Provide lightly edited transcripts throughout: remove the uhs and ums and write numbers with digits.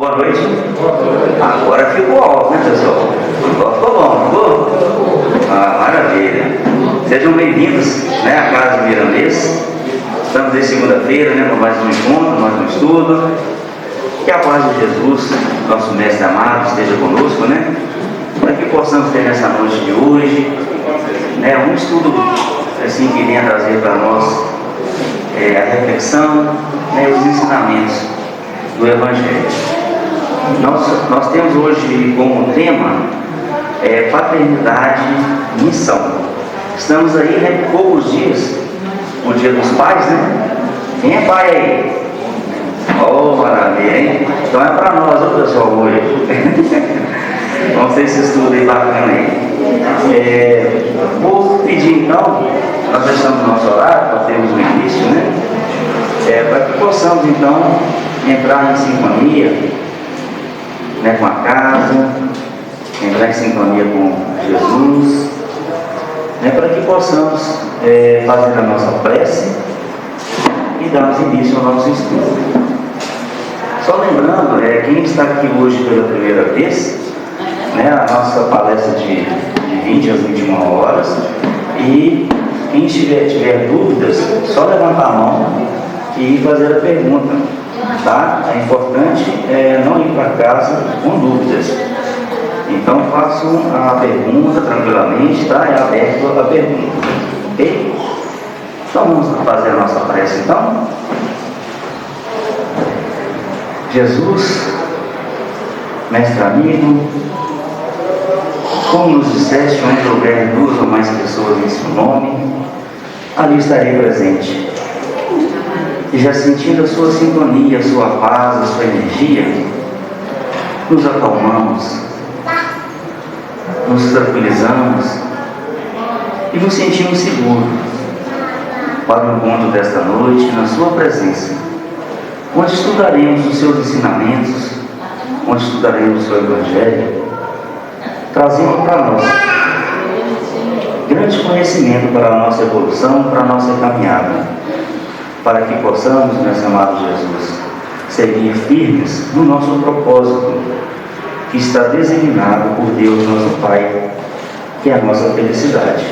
Boa noite. Agora ficou alto, né, pessoal? Agora ficou bom, ficou? Maravilha. Sejam bem-vindos, né, à Casa do Mirandês. Estamos em segunda-feira, né, para mais um encontro, mais um estudo. Que a paz de Jesus, nosso Mestre amado, esteja conosco, né? Para que possamos ter nessa noite de hoje, né, um estudo assim que venha trazer para nós a reflexão, né, os ensinamentos do Evangelho. Nós temos hoje como tema paternidade e missão. Estamos aí, né, poucos dias, o Dia dos Pais, né? Quem é pai aí? Oh, maravilha, hein? Então é para nós, ó, pessoal, hoje. Vamos ter esse estudo aí bacana aí. Vou pedir então, nós deixamos o nosso horário para termos o início, né? Para que possamos então entrar em sintonia, né, com a casa, entrar em sintonia com Jesus, né, para que possamos fazer a nossa prece e darmos início ao nosso estudo. Só lembrando, quem está aqui hoje pela primeira vez, né, a nossa palestra de 20 às 21 horas, e quem tiver dúvidas, só levantar a mão e fazer a pergunta, tá? É importante não ir para casa com dúvidas. Então faço a pergunta tranquilamente, tá? É aberto a pergunta, ok? Então vamos fazer a nossa prece então. Jesus, mestre amigo, como nos disseste, onde houver 2 ou mais pessoas em seu nome, ali estarei presente. E já sentindo a sua sintonia, a sua paz, a sua energia, nos acalmamos, nos tranquilizamos e nos sentimos seguros para o encontro desta noite na sua presença, onde estudaremos os seus ensinamentos, onde estudaremos o seu Evangelho, trazendo para nós grande conhecimento para a nossa evolução, para a nossa caminhada, para que possamos, meu amado Jesus, seguir firmes no nosso propósito, que está designado por Deus, nosso Pai, que é a nossa felicidade.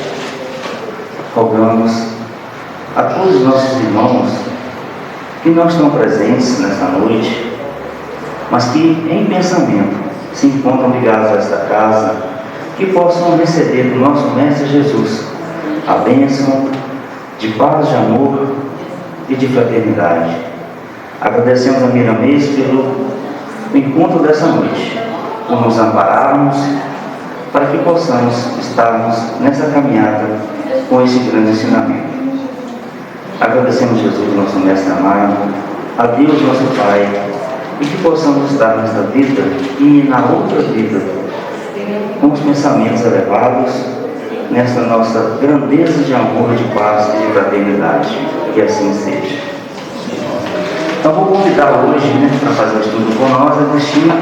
Rogamos a todos os nossos irmãos que não estão presentes nesta noite, mas que em pensamento se encontram ligados a esta casa, que possam receber do nosso Mestre Jesus a bênção de paz, de amor e de fraternidade. Agradecemos a Miramês pelo encontro dessa noite, por nos ampararmos, para que possamos estarmos nessa caminhada com esse grande ensinamento. Agradecemos Jesus, nosso Mestre amado, a Deus, nosso Pai, e que possamos estar nesta vida e na outra vida com os pensamentos elevados, nessa nossa grandeza de amor, de paz e de fraternidade. Que assim seja. Então vou convidar hoje, né, para fazer o estudo com nós, a Cristina.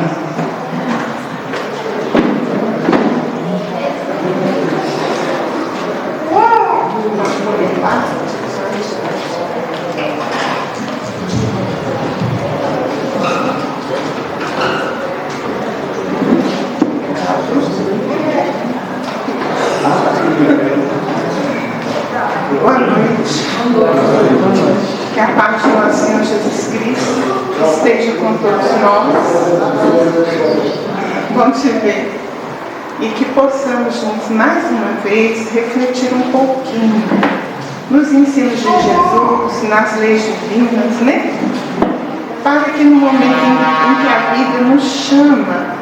Boa noite. Que a paz do nosso Senhor Jesus Cristo esteja com todos nós. Bom te ver. E que possamos juntos, mais uma vez, refletir um pouquinho nos ensinos de Jesus, nas leis divinas, né? Para que no momento em que a vida nos chama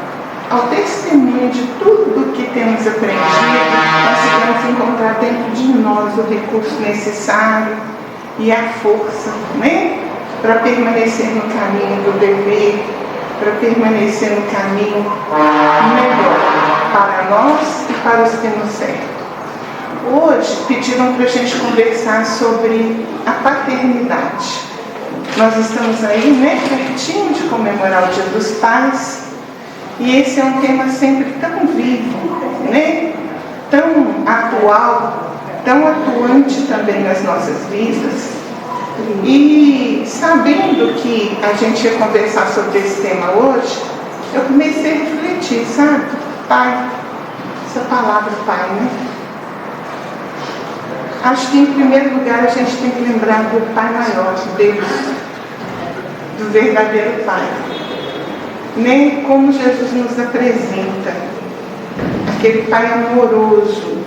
ao testemunho de tudo que temos aprendido, nós podemos encontrar dentro de nós o recurso necessário e a força, né? Para permanecer no caminho do dever, para permanecer no caminho melhor para nós e para os que nos cercam. Hoje pediram para a gente conversar sobre a paternidade. Nós estamos aí, né, pertinho de comemorar o Dia dos Pais. E esse é um tema sempre tão vivo, né? Tão atual, tão atuante também nas nossas vidas. E sabendo que a gente ia conversar sobre esse tema hoje, eu comecei a refletir, sabe? Pai, essa palavra Pai, né? Acho que em primeiro lugar a gente tem que lembrar do Pai maior, de Deus, do verdadeiro Pai. Nem como Jesus nos apresenta, aquele Pai amoroso,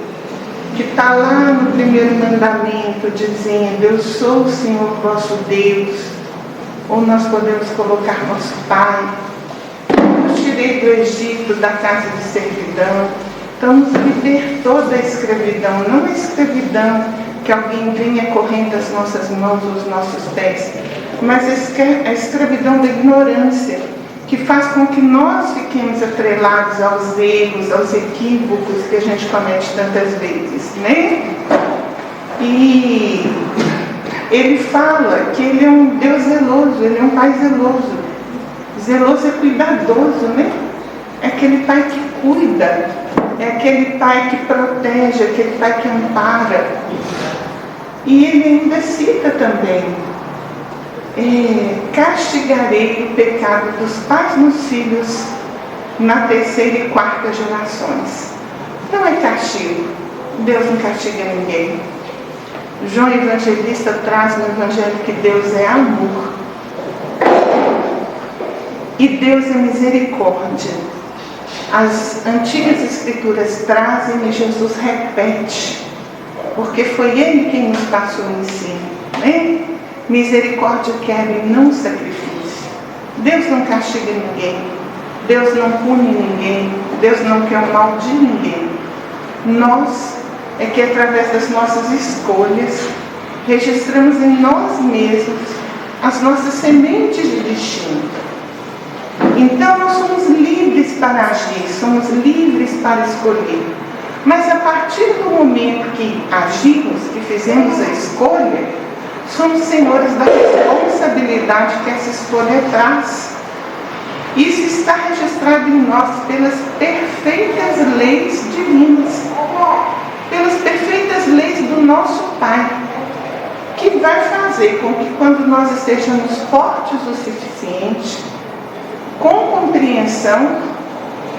que está lá no primeiro mandamento dizendo: eu sou o Senhor vosso Deus. Ou nós podemos colocar nosso Pai, nos tirei do Egito, da casa de servidão, então nos libertou da escravidão, não a escravidão que alguém venha correndo as nossas mãos ou os nossos pés, mas a escravidão da ignorância, que faz com que nós fiquemos atrelados aos erros, aos equívocos que a gente comete tantas vezes, né? E ele fala que ele é um Deus zeloso, ele é um Pai zeloso. Zeloso é cuidadoso, né? É aquele Pai que cuida, é aquele Pai que protege, é aquele Pai que ampara. E ele ainda cita também: castigarei o pecado dos pais nos filhos na terceira e quarta gerações. Não é castigo. Deus não castiga ninguém. João Evangelista traz no Evangelho que Deus é amor e Deus é misericórdia. As antigas escrituras trazem e Jesus repete, porque foi Ele quem nos passou o ensino, né? Misericórdia quero e não sacrifício. Deus não castiga ninguém, Deus não pune ninguém, Deus não quer o mal de ninguém. Nós é que através das nossas escolhas registramos em nós mesmos as nossas sementes de destino. Então nós somos livres para agir, somos livres para escolher. Mas a partir do momento que agimos, que fizemos a escolha, somos senhores da responsabilidade que essa escolha traz. Isso está registrado em nós pelas perfeitas leis divinas, pelas perfeitas leis do nosso Pai, que vai fazer com que quando nós estejamos fortes o suficiente, com compreensão,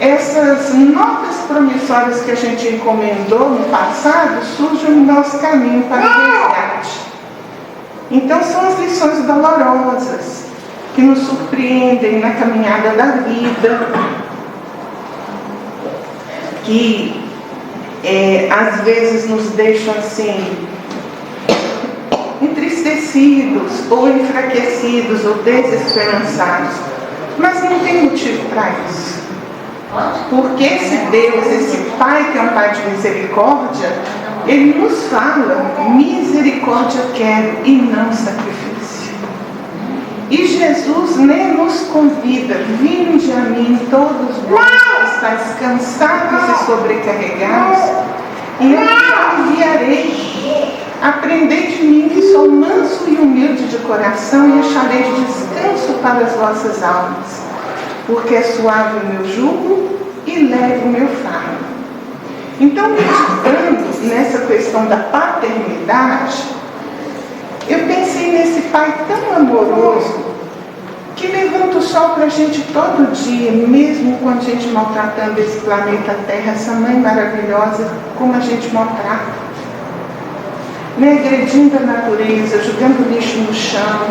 essas notas promissórias que a gente encomendou no passado surjam no nosso caminho para o resgate. Então são as lições dolorosas que nos surpreendem na caminhada da vida, que às vezes nos deixam assim entristecidos ou enfraquecidos ou desesperançados, mas não tem motivo para isso, porque esse Deus, esse Pai que é um Pai de misericórdia, Ele nos fala: misericórdia quero e não sacrifício. E Jesus nos convida: vinde a mim todos vós que estáis cansados e sobrecarregados, e eu te aliviarei. Aprendei de mim, que sou manso e humilde de coração, e achareis descanso para as vossas almas, porque é suave o meu jugo e leve o meu fardo. Então, meditando nessa questão da paternidade, eu pensei nesse Pai tão amoroso, que levanta o sol para a gente todo dia, mesmo com a gente maltratando esse planeta Terra, essa mãe maravilhosa, como a gente maltrata, agredindo a natureza, jogando lixo no chão,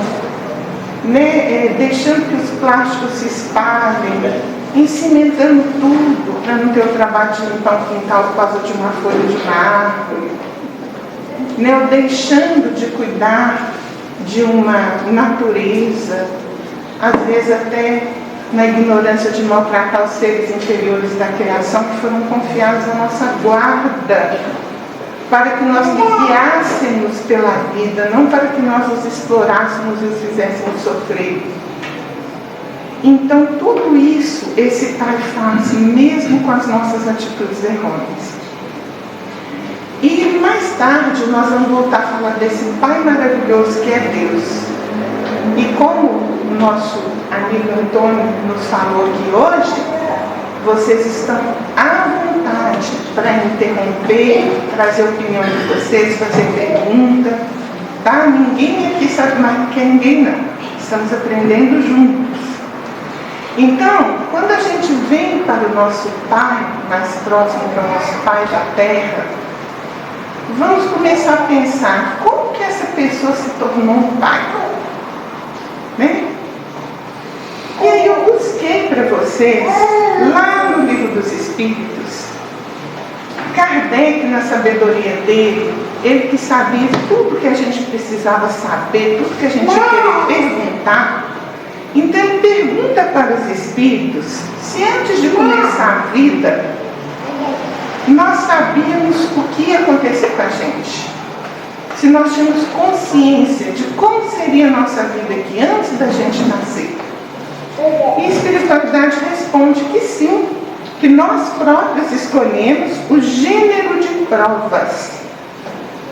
deixando que os plásticos se espalhem, encimentando tudo para não ter o trabalho de limpar um quintal por causa de uma folha de uma árvore, ou deixando de cuidar de uma natureza, às vezes até na ignorância de maltratar os seres inferiores da criação que foram confiados à nossa guarda, para que nós guiássemos pela vida, não para que nós os explorássemos e os fizéssemos sofrer. Então, tudo isso, esse Pai faz, mesmo com as nossas atitudes errôneas. E mais tarde, nós vamos voltar a falar desse Pai maravilhoso que é Deus. E como o nosso amigo Antônio nos falou aqui hoje, vocês estão à vontade para interromper, trazer a opinião de vocês, fazer pergunta, tá? Ninguém aqui sabe mais mais do que ninguém, não. Estamos aprendendo juntos. Então, quando a gente vem para o nosso Pai, mais próximo para o nosso Pai da Terra, vamos começar a pensar como que essa pessoa se tornou um pai, né? E aí eu busquei para vocês, lá no Livro dos Espíritos, Kardec, na sabedoria dele, ele que sabia tudo que a gente precisava saber, tudo que a gente queria perguntar. Então ele pergunta para os Espíritos se antes de começar a vida, nós sabíamos o que ia acontecer com a gente. Se nós tínhamos consciência de como seria a nossa vida aqui antes da gente nascer. E a espiritualidade responde que sim, que nós próprios escolhemos o gênero de provas,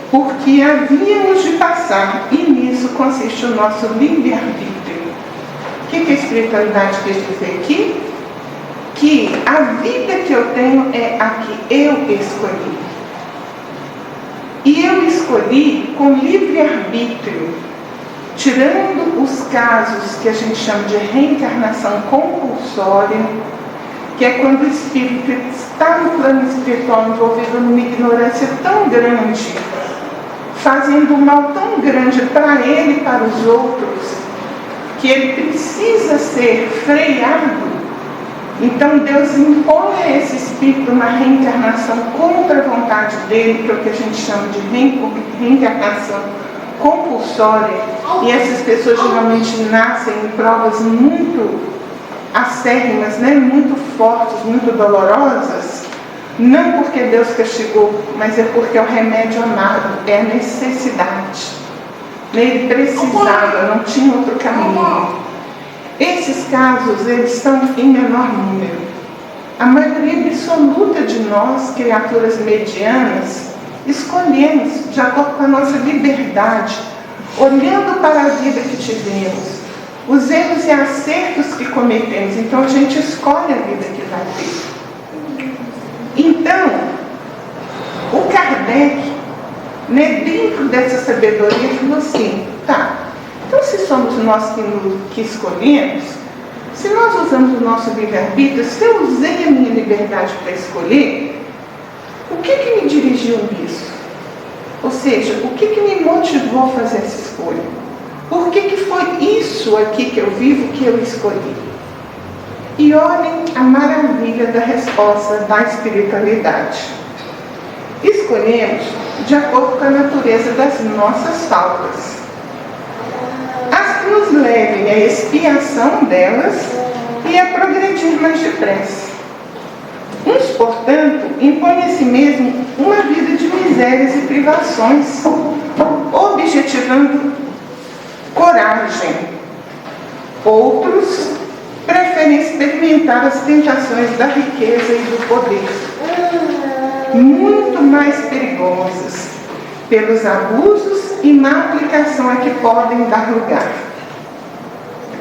porque havíamos de passar, e nisso consiste o nosso livre-arbítrio. O que a espiritualidade quer dizer aqui? Que a vida que eu tenho é a que eu escolhi. E eu escolhi com livre-arbítrio, tirando os casos que a gente chama de reencarnação compulsória, que é quando o espírito está no plano espiritual envolvido numa ignorância tão grande, fazendo um mal tão grande para ele e para os outros, que ele precisa ser freado. Então Deus impõe a esse espírito uma reencarnação contra a vontade dele, que é o que a gente chama de reencarnação compulsória. E essas pessoas geralmente nascem em provas muito acérrimas, né? Muito fortes, muito dolorosas. Não porque Deus castigou, mas é porque é o remédio amado, é a necessidade. Ele precisava, não tinha outro caminho. Esses casos, eles estão em menor número. A maioria absoluta de nós, criaturas medianas, escolhemos, de acordo com a nossa liberdade, olhando para a vida que tivemos, os erros e acertos que cometemos. Então a gente escolhe a vida que vai ter. Então, o Kardec, né, dentro dessa sabedoria, falou assim, tá, então se somos nós que escolhemos, se nós usamos o nosso livre-arbítrio, se eu usei a minha liberdade para escolher, o que me dirigiu nisso? Ou seja, o que me motivou a fazer essa escolha? Por que foi isso aqui que eu vivo que eu escolhi? E olhem a maravilha da resposta da espiritualidade. Escolhemos de acordo com a natureza das nossas faltas, as que nos levem à expiação delas e a progredir mais depressa. Uns, portanto, impõem a si mesmo uma vida de misérias e privações, objetivando coragem. Outros preferem experimentar as tentações da riqueza e do poder, muito mais perigosas, pelos abusos e má aplicação a que podem dar lugar,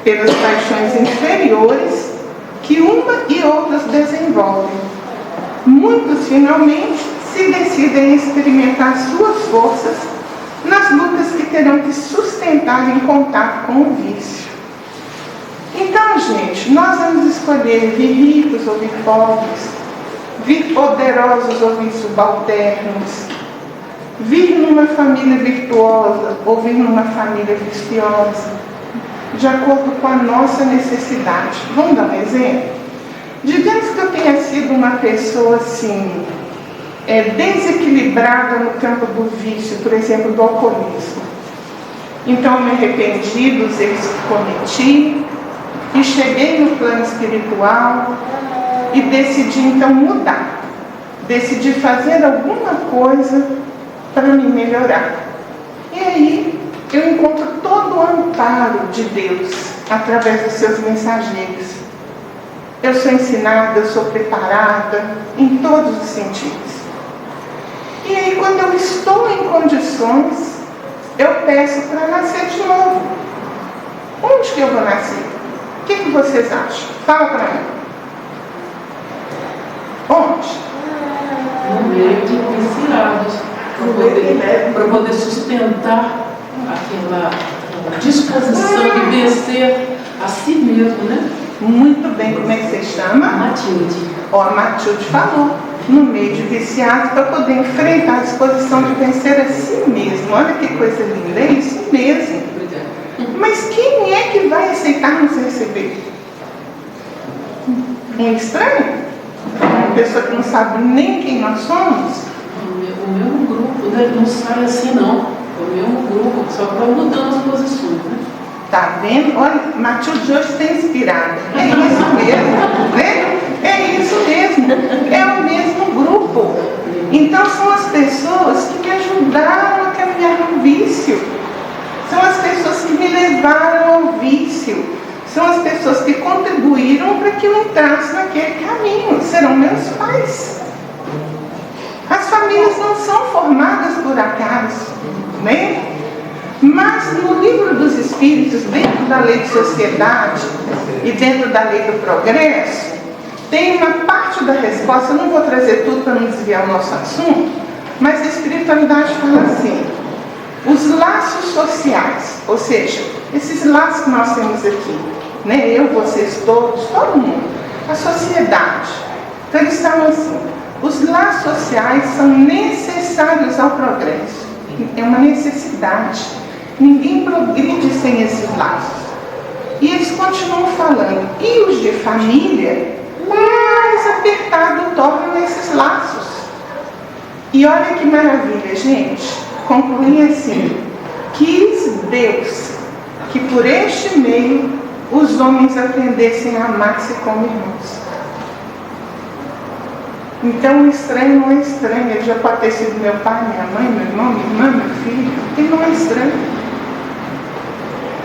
pelas paixões inferiores que uma e outras desenvolvem. Muitos, finalmente, se decidem a experimentar suas forças nas lutas que terão que sustentar em contato com o vício. Então, gente, nós vamos escolher vir ricos ou vir pobres, vir poderosos ou vir subalternos, vir numa família virtuosa ou vir numa família viciosa, de acordo com a nossa necessidade. Vamos dar um exemplo? Digamos que eu tenha sido uma pessoa assim, desequilibrada no campo do vício, por exemplo, do alcoolismo. Então eu me arrependi dos erros que cometi e cheguei no plano espiritual e decidi então mudar. Decidi fazer alguma coisa para me melhorar. E aí eu encontro todo o amparo de Deus através dos seus mensageiros. Eu sou ensinada, eu sou preparada em todos os sentidos. E aí quando eu estou em condições, eu peço para nascer de novo. Onde que eu vou nascer? O que vocês acham? Fala para mim. Onde? No meio de viciados, para poder sustentar aquela disposição de vencer a si mesmo, né? Muito bem, como é que você chama? Matilde. Ó, a Matilde falou, no meio de viciados, para poder enfrentar a disposição de vencer a si mesmo. Olha que coisa linda, é isso mesmo. Mas quem é que vai aceitar nos receber? Um estranho? Uma pessoa que não sabe nem quem nós somos? O mesmo grupo, né? Não sai assim não. O mesmo grupo, só que vai mudando as posições, né? Tá vendo? Olha, Matilde hoje está inspirada. É isso mesmo, né? É isso mesmo. É o mesmo grupo. Então são as pessoas que me ajudaram a caminhar no vício. São as pessoas que me levaram ao vício. São as pessoas que contribuíram para que eu entrasse naquele caminho. Serão meus pais. As famílias não são formadas por acaso, né? Mas no livro dos Espíritos, dentro da lei de sociedade e dentro da lei do progresso, tem uma parte da resposta. Eu não vou trazer tudo para não desviar o nosso assunto, mas a espiritualidade fala assim: os laços sociais, ou seja, esses laços que nós temos aqui, né? Eu, vocês todos, todo mundo, a sociedade. Então eles falam assim: os laços sociais são necessários ao progresso. É uma necessidade. Ninguém progride sem esses laços. E eles continuam falando. E os de família, mais apertado tornam esses laços. E olha que maravilha, gente. Concluem assim: quis Deus que por este meio os homens aprendessem a amar-se como irmãos. Então o estranho não é estranho. Ele já pode ter sido meu pai, minha mãe, meu irmão, minha irmã, meu filho. Ele não é estranho.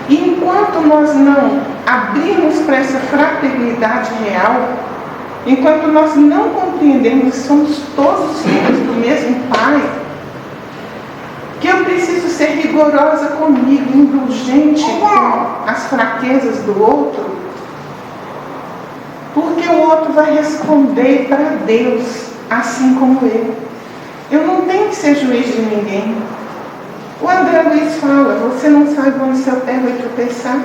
E enquanto nós não abrimos para essa fraternidade real, enquanto nós não compreendemos que somos todos filhos do mesmo Pai, que eu preciso ser rigorosa comigo, indulgente com as fraquezas do outro, porque o outro vai responder para Deus, assim como eu. Eu não tenho que ser juiz de ninguém. O André Luiz fala: você não sabe onde seu pé vai tropeçar.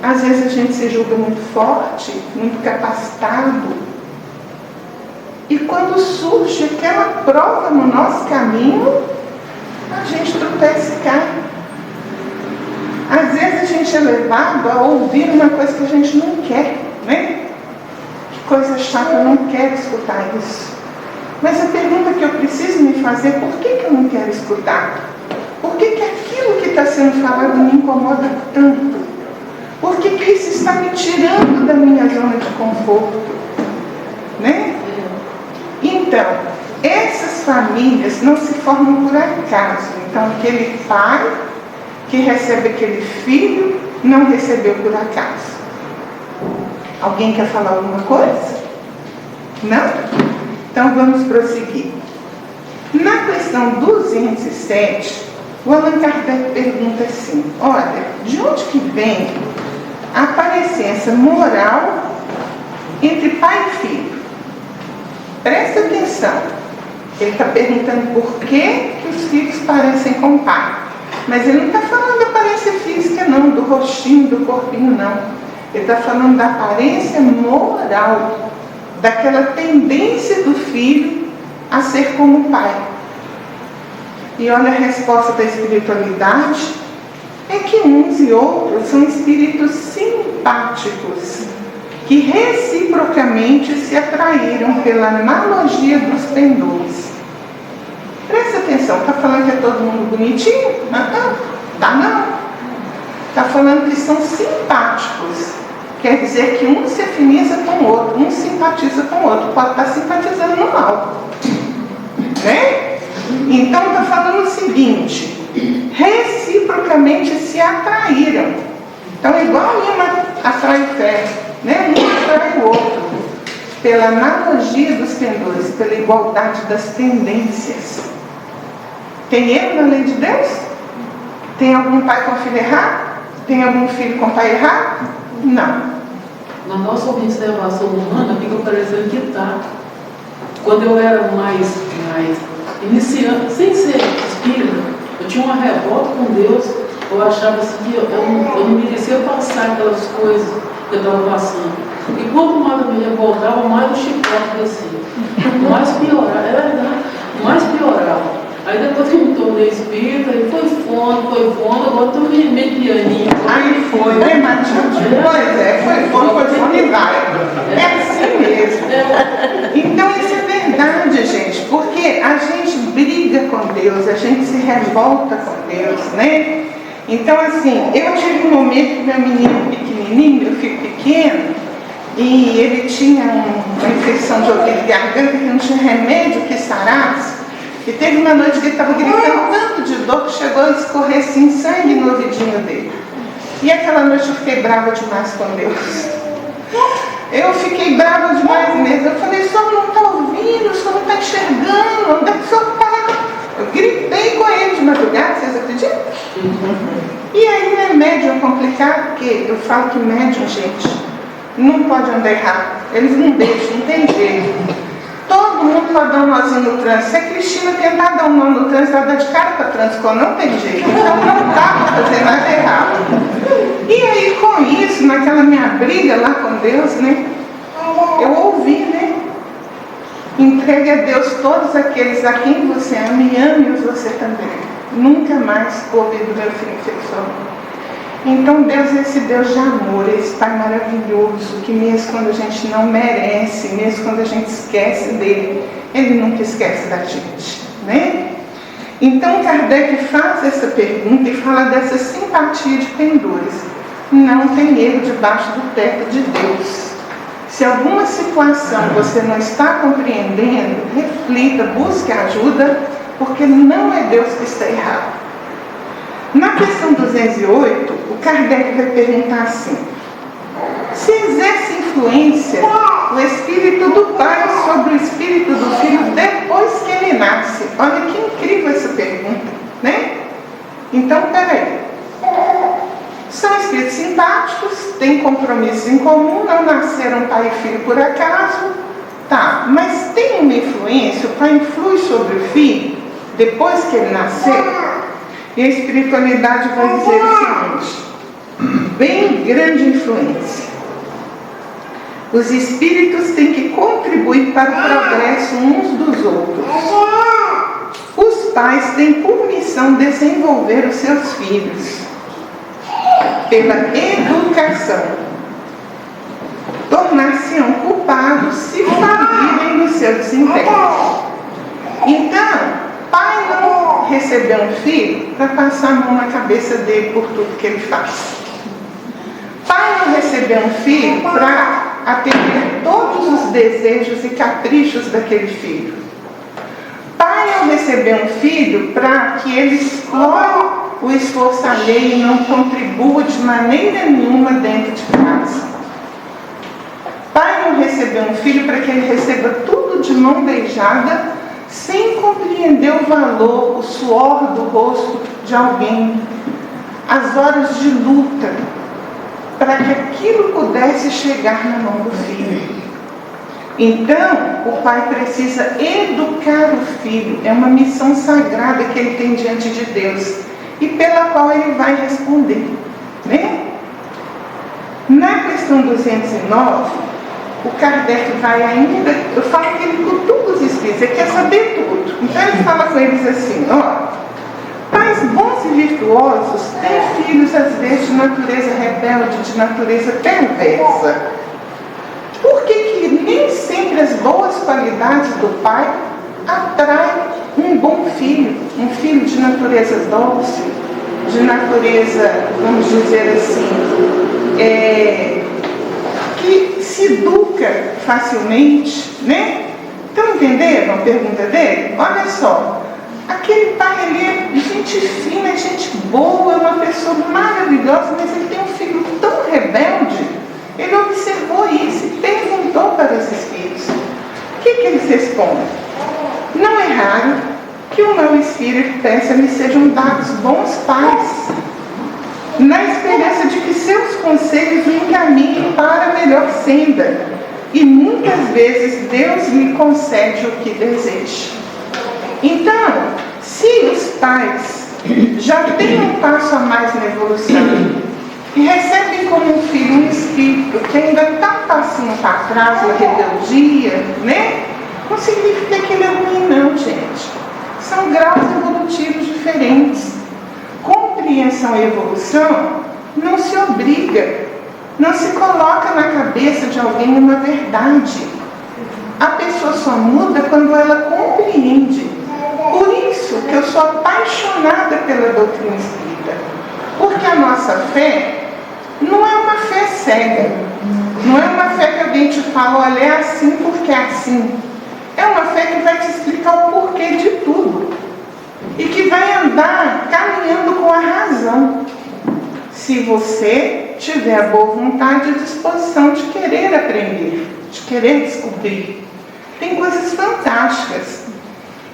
Às vezes a gente se julga muito forte, muito capacitado. E quando surge aquela prova no nosso caminho, a gente tropeça e cai. Às vezes a gente é levado a ouvir uma coisa que a gente não quer, né? Que coisa chata, eu não quero escutar isso. Mas a pergunta que eu preciso me fazer é: por que eu não quero escutar? Por que aquilo que está sendo falado me incomoda tanto? Por que isso está me tirando da minha zona de conforto? Né? Então, essas famílias não se formam por acaso. Então, aquele pai que recebe aquele filho não recebeu por acaso. Alguém quer falar alguma coisa? Não? Então, vamos prosseguir. Na questão 207, o Allan Kardec pergunta assim: olha, de onde que vem a parecência moral entre pai e filho? Presta atenção. Ele está perguntando por que os filhos parecem com o pai. Mas ele não está falando da aparência física não, do rostinho, do corpinho não. Ele está falando da aparência moral, daquela tendência do filho a ser como o pai. E olha a resposta da espiritualidade: é que uns e outros são espíritos simpáticos, que reciprocamente se atraíram pela analogia dos pendores. Presta atenção, está falando que é todo mundo bonitinho? Não. Está falando que são simpáticos. Quer dizer que um se afiniza com o outro, um simpatiza com o outro. Pode estar simpatizando no mal, né? Então está falando o seguinte: reciprocamente se atraíram. Então é igual a imã atrai o ferro, né? Um atrai o outro, pela analogia dos pendores, pela igualdade das tendências. Tem erro na lei de Deus? Tem algum pai com filho errado? Tem algum filho com pai errado? Não. Na nossa observação humana fica parecendo que está. Quando eu era mais iniciante, sem ser espírita, eu tinha uma revolta com Deus, eu achava assim que eu não merecia passar aquelas coisas que eu estava passando. E quanto mais eu me revoltava, mais o chicote descia. Mais piorava, é verdade, mais piorava. Aí depois que eu me tornei espírita, aí foi fundo, agora estou meio pianinho. Aí foi, né, Matilde? Pois é, foi fundo e vai. É assim mesmo. Então isso é verdade, gente, porque a gente briga com Deus, a gente se revolta com Deus, né? Então assim, eu tive um momento que meu menino pequenininho, meu filho pequeno, e ele tinha uma infecção de ouvido e garganta que não tinha remédio que sarasse. E teve uma noite que ele estava gritando tanto de dor que chegou a escorrer assim sangue no ouvidinho dele. E aquela noite eu fiquei brava demais com Deus. Eu fiquei brava demais mesmo. Eu falei, o senhor não está ouvindo, o senhor não está enxergando, onde é que o senhor está? Eu gritei com ele de madrugada, vocês acreditam? E aí, né, médium é complicado, porque eu falo que médium, gente, não pode andar errado. Eles não deixam, não tem jeito. Todo mundo pode dar um nozinho no trânsito. Se a Cristina tentar dar um nó no trânsito, ela dá de cara para trânsito, não tem jeito. Então não dá para fazer nada errado. E aí com isso, naquela minha briga lá com Deus, né? Eu ouvi, né? Entregue a Deus todos aqueles a quem você ama e ame-os você também. Nunca mais ouvi do meu filho infecção. Então Deus é esse Deus de amor, esse Pai maravilhoso, que mesmo quando a gente não merece, mesmo quando a gente esquece dele, ele nunca esquece da gente, né? Então Kardec faz essa pergunta e fala dessa simpatia de pendores. Não tem erro debaixo do teto de Deus. Se alguma situação você não está compreendendo, reflita, busque ajuda, porque não é Deus que está errado. Na questão 208, o Kardec vai perguntar assim: se exerce influência o Espírito do Pai sobre o Espírito do Filho depois que ele nasce? Olha que incrível essa pergunta, né? Então, peraí. São espíritos simpáticos, têm compromissos em comum, não nasceram pai e filho por acaso. Tá, mas tem uma influência, o pai influi sobre o filho depois que ele nasceu? E a espiritualidade vai dizer o seguinte: bem grande influência. Os espíritos têm que contribuir para o progresso uns dos outros. Os pais têm por missão desenvolver os seus filhos pela educação. Tornar-se-ão culpados se falirem no seu desempenho. Então, pai não recebeu um filho para passar a mão na cabeça dele por tudo que ele faz. Pai não recebeu um filho para atender todos os desejos e caprichos daquele filho. Pai não recebeu um filho para que ele explore o esforço alheio e não contribua de maneira nenhuma dentro de casa. Pai não recebeu um filho para que ele receba tudo de mão beijada, sem compreender o valor, o suor do rosto de alguém, as horas de luta, para que aquilo pudesse chegar na mão do filho. Então, o pai precisa educar o filho, é uma missão sagrada que ele tem diante de Deus, e pela qual ele vai responder, né? Na questão 209, o Kardec vai ainda, eu falo que ele cutuca os espíritos, ele quer saber tudo. Então ele fala com eles assim: ó, pais bons e virtuosos têm filhos às vezes de natureza rebelde, de natureza perversa. Por que nem sempre as boas qualidades do pai atraem um bom filho, um filho de natureza dócil, de natureza, vamos dizer assim, que se educa facilmente, né? Estão entendendo a pergunta dele? Olha só, aquele pai, ele é gente fina, é gente boa, é uma pessoa maravilhosa, mas ele tem um filho tão rebelde. Ele observou isso e perguntou para os espíritos. O que eles respondem? Não é raro que o meu espírito peça-me sejam dados bons pais, na esperança de que seus conselhos o encaminhem para a melhor senda. E muitas vezes Deus lhe concede o que deseja. Então, se os pais já têm um passo a mais na evolução e recebem como um filho um espírito que ainda está um passinho para trás na rebeldia, né? Não significa que ele é ruim, não, gente. São graus evolutivos diferentes. Compreensão e evolução não se obriga, não se coloca na cabeça de alguém uma verdade. A pessoa só muda quando ela compreende. Por isso que eu sou apaixonada pela doutrina espírita. Porque a nossa fé não é uma fé cega. Não é uma fé que alguém te fala, olha, é assim porque é assim. É uma fé que vai te explicar o porquê de tudo. E que vai andar caminhando com a razão. Se você tiver a boa vontade e disposição de querer aprender, de querer descobrir. Tem coisas fantásticas.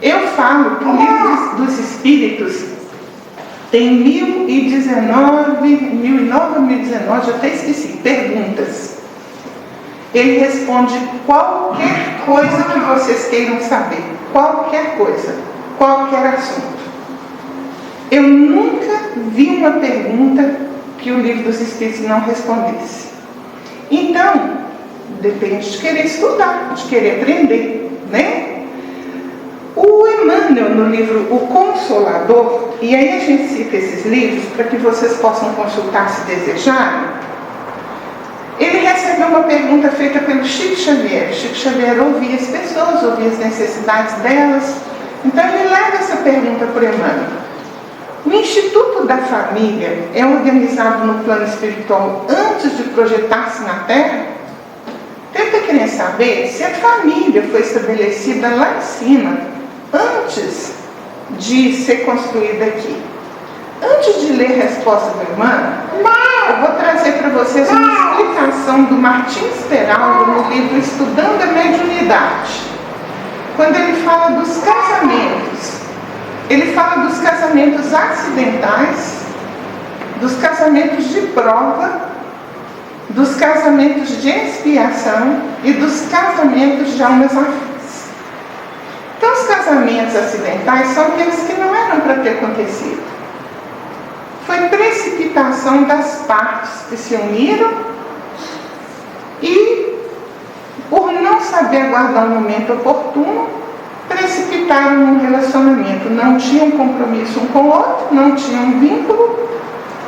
Eu falo que o livro dos Espíritos tem 1019, já até esqueci, perguntas. Ele responde qualquer coisa que vocês queiram saber. Qualquer coisa. Qualquer assunto. Eu nunca vi uma pergunta que o livro dos Espíritos não respondesse. Então, depende de querer estudar, de querer aprender, né? O Emmanuel, no livro O Consolador, e aí a gente cita esses livros para que vocês possam consultar se desejarem, ele recebeu uma pergunta feita pelo Chico Xavier. Chico Xavier ouvia as pessoas, ouvia as necessidades delas. Então ele leva essa pergunta para o Emmanuel. O Instituto da Família é organizado no plano espiritual antes de projetar-se na Terra? Tenta querer saber se a família foi estabelecida lá em cima, antes de ser construída aqui. Antes de ler a resposta do Emmanuel, eu vou trazer para vocês uma explicação do Martins Peralva no livro Estudando a Mediunidade. Quando ele fala dos casamentos, ele fala dos casamentos acidentais, dos casamentos de prova, dos casamentos de expiação e dos casamentos de almas afins. Então, os casamentos acidentais são aqueles que não eram para ter acontecido. Foi precipitação das partes que se uniram e, por não saber aguardar o momento oportuno, precipitaram um relacionamento. Não tinham compromisso um com o outro, não tinham vínculo,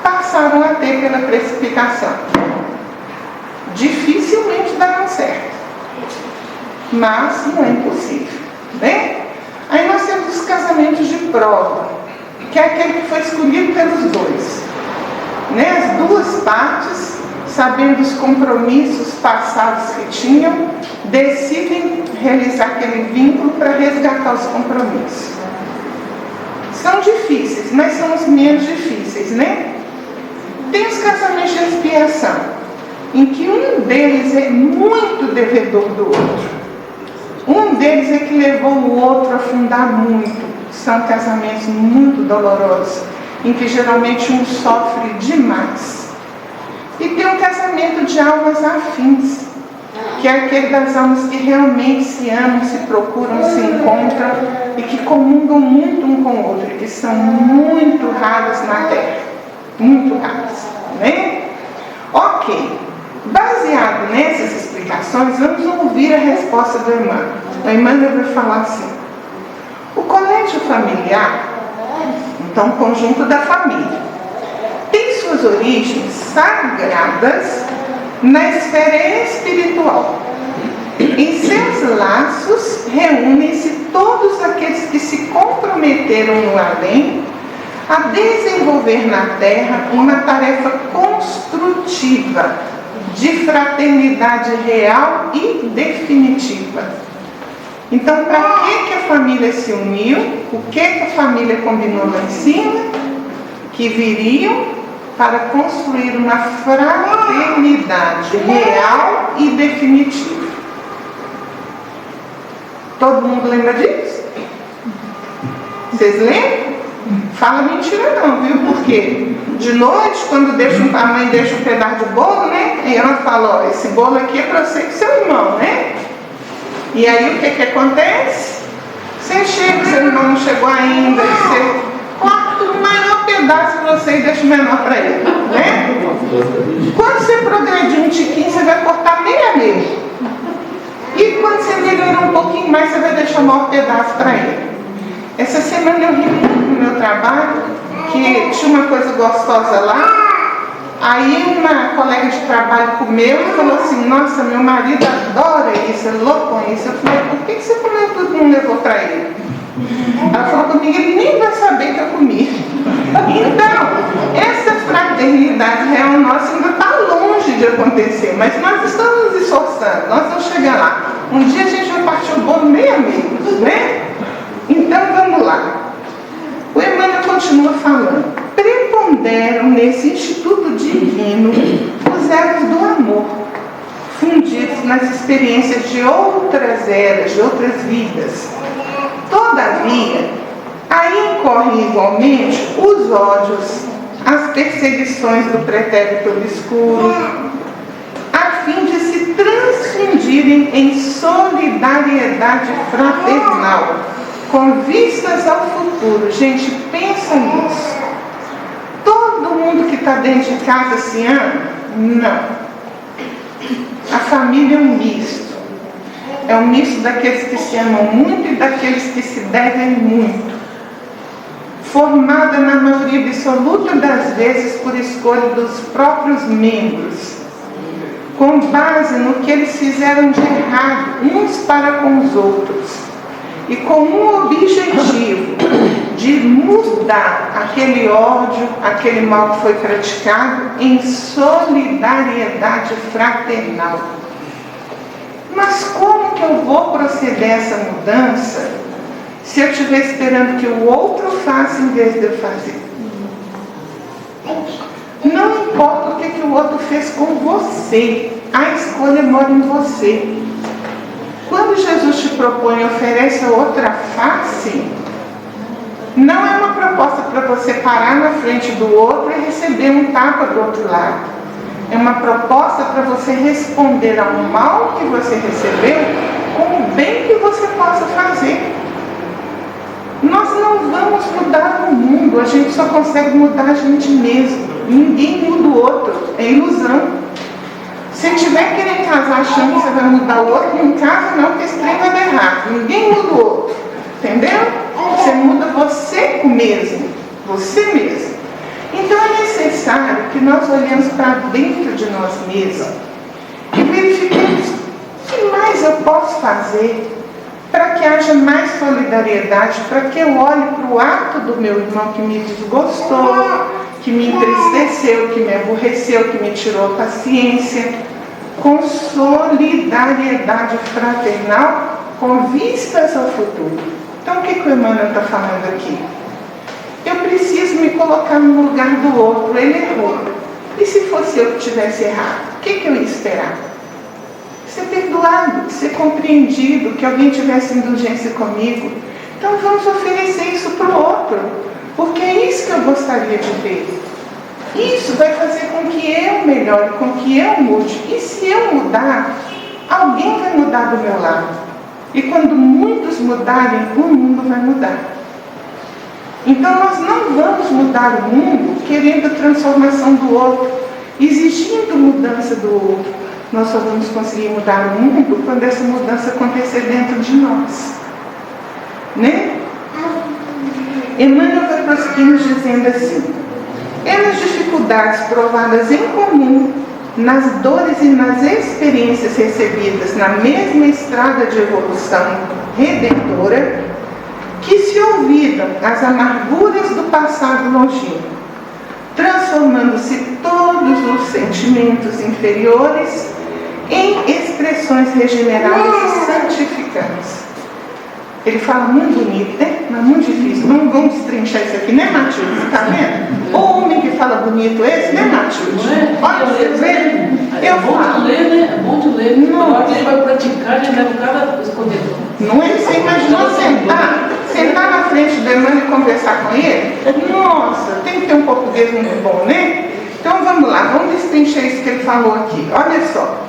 passaram a ter pela precipitação. Dificilmente darão certo, mas não é impossível, né? Aí nós temos os casamentos de prova, que é aquele que foi escolhido pelos dois, né? As duas partes, sabendo os compromissos passados que tinham, decidem realizar aquele vínculo para resgatar os compromissos. São difíceis, mas são os menos difíceis, né? Tem os casamentos de expiação, em que um deles é muito devedor do outro. Um deles é que levou o outro a afundar muito. São casamentos muito dolorosos, em que geralmente um sofre demais. E tem um casamento de almas afins, que é aquele das almas que realmente se amam, se procuram, se encontram e que comungam muito um com o outro, e que são muito raras na Terra. Muito raras, né? Ok. Baseado nessas explicações, vamos ouvir a resposta do Emmanuel. O Emmanuel vai falar assim: o colégio familiar, então o conjunto da família, tem suas origens sagradas na esfera espiritual. Em seus laços reúnem-se todos aqueles que se comprometeram no além a desenvolver na Terra uma tarefa construtiva de fraternidade real e definitiva. Então, para que a família se uniu? O que a família combinou lá em cima? Que viriam para construir uma fraternidade real e definitiva. Todo mundo lembra disso? Vocês lembram? Fala mentira não, viu? Porque de noite, quando a mãe deixa um pedaço de bolo, né? Aí ela fala, ó, esse bolo aqui é para você e seu irmão, né? E aí o que acontece? Você chega, seu irmão não chegou ainda, você corto o maior pedaço para você e deixo o menor para ele, né? Quando você progredir um tiquinho, você vai cortar meia mesmo. E quando você melhorar um pouquinho mais, você vai deixar o maior pedaço para ele. Essa semana eu ri muito no meu trabalho, que tinha uma coisa gostosa lá. Aí uma colega de trabalho comeu e falou assim: nossa, meu marido adora isso, é louco com isso. Eu falei: por que você comeu tudo e não levou para ele? Ela falou comigo: ele nem vai saber que eu comi. Então, essa fraternidade real nossa ainda está longe de acontecer, mas nós estamos nos esforçando, nós vamos chegar lá. Um dia a gente vai partir o bolo meio amigo, né? Então vamos lá. O Emmanuel continua falando: preponderam nesse instituto divino os elos do amor, fundidos nas experiências de outras eras, de outras vidas. Todavia, aí incorrem igualmente os ódios, as perseguições do pretérito obscuro, a fim de se transfundirem em solidariedade fraternal, com vistas ao futuro. Gente, pensa nisso. Todo mundo que está dentro de casa se ama? Não. A família é um misto. É um misto daqueles que se amam muito e daqueles que se devem muito. Formada na maioria absoluta das vezes por escolha dos próprios membros, com base no que eles fizeram de errado uns para com os outros, e com um objetivo de mudar aquele ódio, aquele mal que foi praticado, em solidariedade fraternal. Mas como que eu vou proceder essa mudança se eu estiver esperando que o outro faça em vez de eu fazer? Não importa o que o outro fez com você, a escolha mora em você. Quando Jesus te propõe e oferece a outra face, não é uma proposta para você parar na frente do outro e receber um tapa do outro lado. É uma proposta para você responder ao mal que você recebeu com o bem que você possa fazer. Nós não vamos mudar o mundo, a gente só consegue mudar a gente mesmo. Ninguém muda o outro, é ilusão. Se tiver querendo casar achando que você vai mudar o outro, não casa não, porque esse trem vai dar errado. Ninguém muda o outro, entendeu? Você muda você mesmo, você mesmo. Então é necessário que nós olhemos para dentro de nós mesmos e verifiquemos o que mais eu posso fazer para que haja mais solidariedade, para que eu olhe para o ato do meu irmão que me desgostou, que me entristeceu, que me aborreceu, que me tirou a paciência, com solidariedade fraternal, com vistas ao futuro. Então o que o Emmanuel está falando aqui? Eu preciso me colocar no lugar do outro. Ele errou. E se fosse eu que tivesse errado, o que eu ia esperar? Ser perdoado, ser compreendido, que alguém tivesse indulgência comigo. Então vamos oferecer isso para o outro, porque é isso que eu gostaria de ver. Isso vai fazer com que eu melhore, com que eu mude. E se eu mudar, alguém vai mudar do meu lado. E quando muitos mudarem, o mundo vai mudar. Então nós não vamos mudar o mundo querendo a transformação do outro, exigindo mudança do outro. Nós só vamos conseguir mudar o mundo quando essa mudança acontecer dentro de nós. Né? Emmanuel vai prosseguindo dizendo assim: pelas dificuldades provadas em comum, nas dores e nas experiências recebidas na mesma estrada de evolução redentora, que se olvidam as amarguras do passado longínquo, transformando-se todos os sentimentos inferiores em expressões regeneradas e santificantes. Ele fala muito bonito, né? Mas muito difícil. Vamos destrinchar isso aqui, né, Matilde? Você está vendo? O homem que fala bonito esse, né, Matilde? Olha, você vê? Eu falo. É bom de ler, né? É bom de ler. Na hora que ele vai praticar, a gente leva cada escondedor. Não é? Você imaginou sentar na frente do Emmanuel e conversar com ele? Nossa, tem que ter um português muito bom, né? Então vamos lá, vamos destrinchar isso que ele falou aqui. Olha só.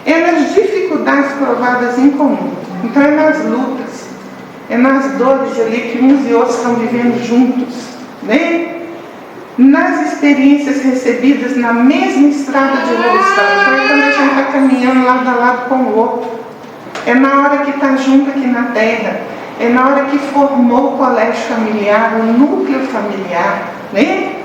É nas dificuldades provadas em comum. Então é nas lutas. É nas dores ali que uns e outros estão vivendo juntos, né? Nas experiências recebidas na mesma estrada de evolução. Então é quando a gente está caminhando lado a lado com o outro. É na hora que está junto aqui na Terra. É na hora que formou o colégio familiar, o núcleo familiar, né?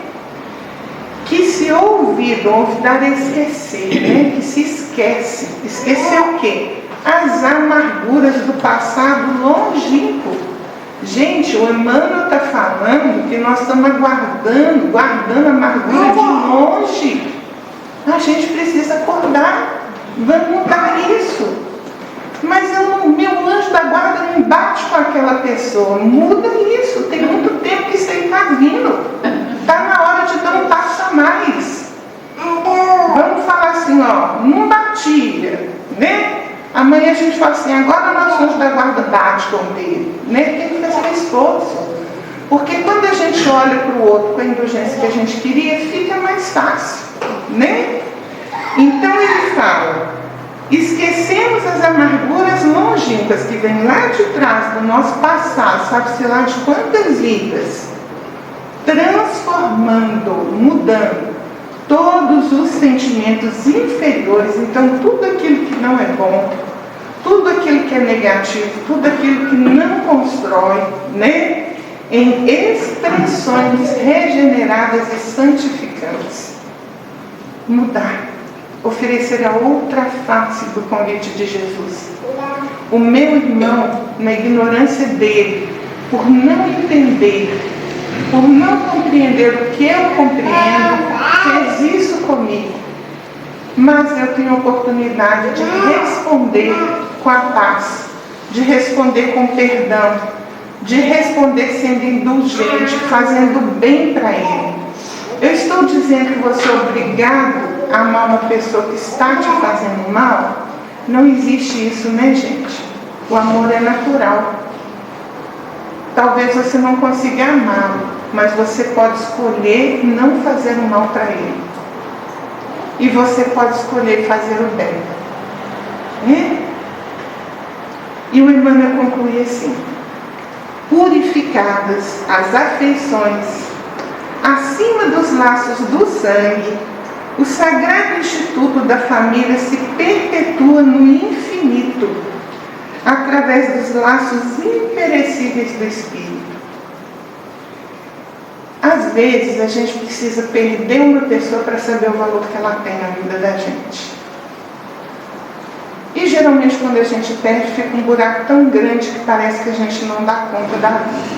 Que se ouvido, olvidar é esquecer, né? Que se esquece. Esquecer o quê? As amarguras do passado longínquo. Gente, o Emmanuel está falando que nós estamos guardando a amargura de longe. A gente precisa acordar. Vamos mudar isso. Mas meu anjo da guarda não bate com aquela pessoa. Muda isso. Tem muito tempo que isso aí está vindo. Está na hora de dar um passo a mais. Vamos falar assim, ó, não batia, né? Amanhã a gente fala assim, agora o nosso anjo da guarda bate com ele, né? Tem que fazer um esforço. Porque quando a gente olha para o outro com a indulgência que a gente queria, fica mais fácil, né? Então ele fala, esquecemos as amarguras longínquas que vêm lá de trás do nosso passado, sabe-se lá de quantas vidas, transformando, mudando todos os sentimentos inferiores. Então tudo aquilo que não é bom, tudo aquilo que é negativo, tudo aquilo que não constrói, né, em expressões regeneradas e santificantes. Mudar, oferecer a outra face do convite de Jesus. O meu irmão, na ignorância dele, por não entender, por não compreender o que eu compreendo, fez isso comigo. Mas eu tenho a oportunidade de responder com a paz, de responder com perdão, de responder sendo indulgente, fazendo bem para ele. Eu estou dizendo que você é obrigado a amar uma pessoa que está te fazendo mal? Não existe isso, né, gente? O amor é natural. Talvez você não consiga amá-lo, mas você pode escolher não fazer o mal para ele. E você pode escolher fazer o bem. E o Emmanuel conclui assim: purificadas as afeições, acima dos laços do sangue, o sagrado instituto da família se perpetua no infinito, através dos laços imperecíveis do Espírito. Às vezes a gente precisa perder uma pessoa para saber o valor que ela tem na vida da gente. E geralmente quando a gente perde, fica um buraco tão grande que parece que a gente não dá conta da vida.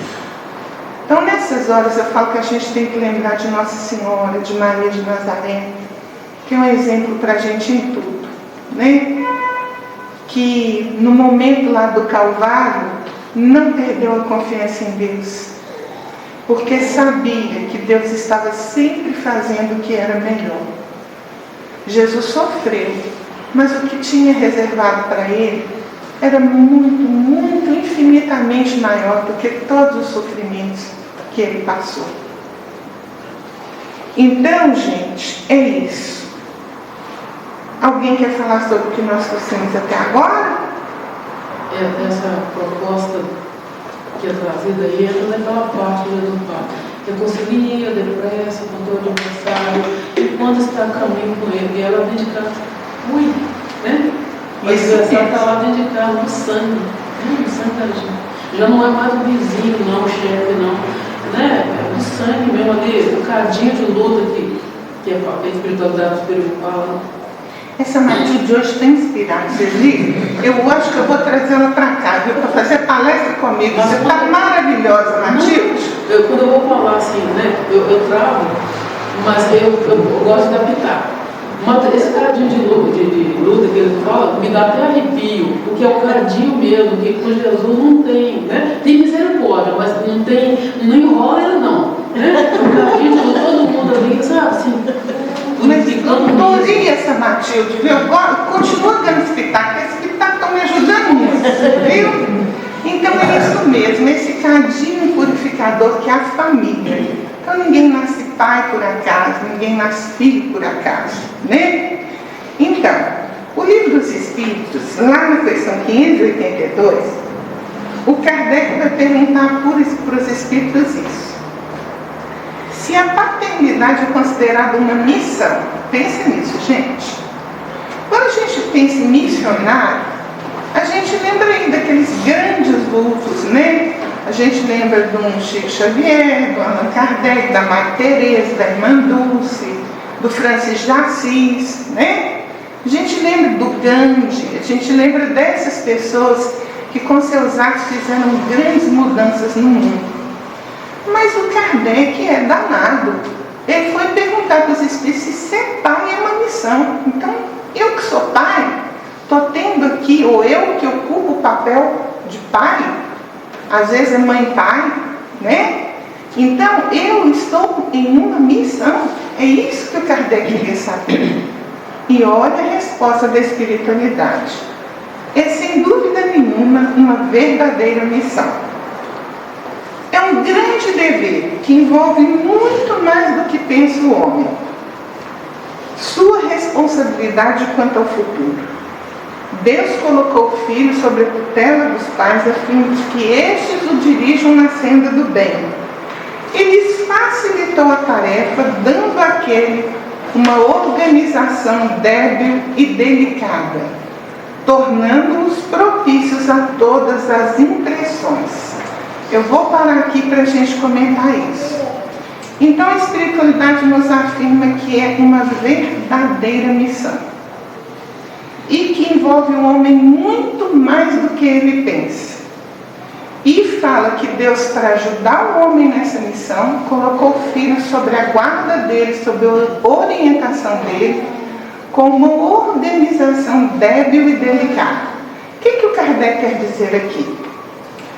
Então nessas horas eu falo que a gente tem que lembrar de Nossa Senhora, de Maria de Nazaré, que é um exemplo para a gente em tudo, né? Que no momento lá do Calvário não perdeu a confiança em Deus, porque sabia que Deus estava sempre fazendo o que era melhor. Jesus sofreu, mas o que tinha reservado para ele era muito, muito, infinitamente maior do que todos os sofrimentos que ele passou. Então, gente, é isso. Alguém quer falar sobre o que nós trouxemos até agora? Essa proposta que é trazida aí entra naquela parte do Papa. Reconcilia, depressa, com todo o adversário, e quando está a caminho com ele, ela dentro de casa, cuida, né? O adversário está lá dentro de casa, no sangue, no sangue da gente. Já não é mais o vizinho, não, o chefe, não, né? É do sangue mesmo ali, o cadinho de luta que a espiritualidade superior fala. Essa Matilde de hoje está inspirada, vocês viram? Eu acho que eu vou trazer ela para cá, viu? Para fazer palestra comigo. Você está maravilhosa, Matilde. Quando eu vou falar assim, né? Eu travo, mas eu gosto de adaptar. Esse cadinho de luta que ele fala, me dá até arrepio, porque é o cadinho mesmo, que com Jesus não tem, né? Tem misericórdia, mas não enrola ele não, né? O cadinho de luta, todo mundo ali, sabe assim, purificando. Eu adorei essa Matilde, viu? Continua dando esse pitaco, esse pitaco está me ajudando nisso, viu? Então é isso mesmo, esse cadinho purificador que é a família. Então ninguém nasce pai por acaso, ninguém nasce filho por acaso, né? Então, o Livro dos Espíritos, lá na questão 582, o Kardec vai perguntar para os Espíritos isso. Se a paternidade é considerada uma missão, pensa nisso, gente. Quando a gente pensa em missionário, a gente lembra aí daqueles grandes vultos, né? A gente lembra do Chico Xavier, do Allan Kardec, da Madre Teresa, da Irmã Dulce, do Francis de Assis, né? A gente lembra do Gandhi, a gente lembra dessas pessoas que com seus atos fizeram grandes mudanças no mundo. Mas o Kardec é danado. Ele foi perguntar para os espíritos se ser pai é uma missão. Então, eu que sou pai, estou tendo aqui, ou eu que ocupo o papel de pai, às vezes é mãe e pai, né? Então, eu estou em uma missão. É isso que o Kardec queria saber. E olha a resposta da espiritualidade. É sem dúvida nenhuma uma verdadeira missão. É um grande dever que envolve muito mais do que pensa o homem. Sua responsabilidade quanto ao futuro. Deus colocou o filho sobre a tutela dos pais a fim de que estes o dirijam na senda do bem. E lhes facilitou a tarefa, dando àquele uma organização débil e delicada, tornando-os propícios a todas as impressões. Eu vou parar aqui para a gente comentar isso. Então a espiritualidade nos afirma que é uma verdadeira missão e que envolve o homem muito mais do que ele pensa. E fala que Deus, para ajudar o homem nessa missão, colocou o filho sobre a guarda dele, sob a orientação dele, com uma organização débil e delicada. O que o Kardec quer dizer aqui?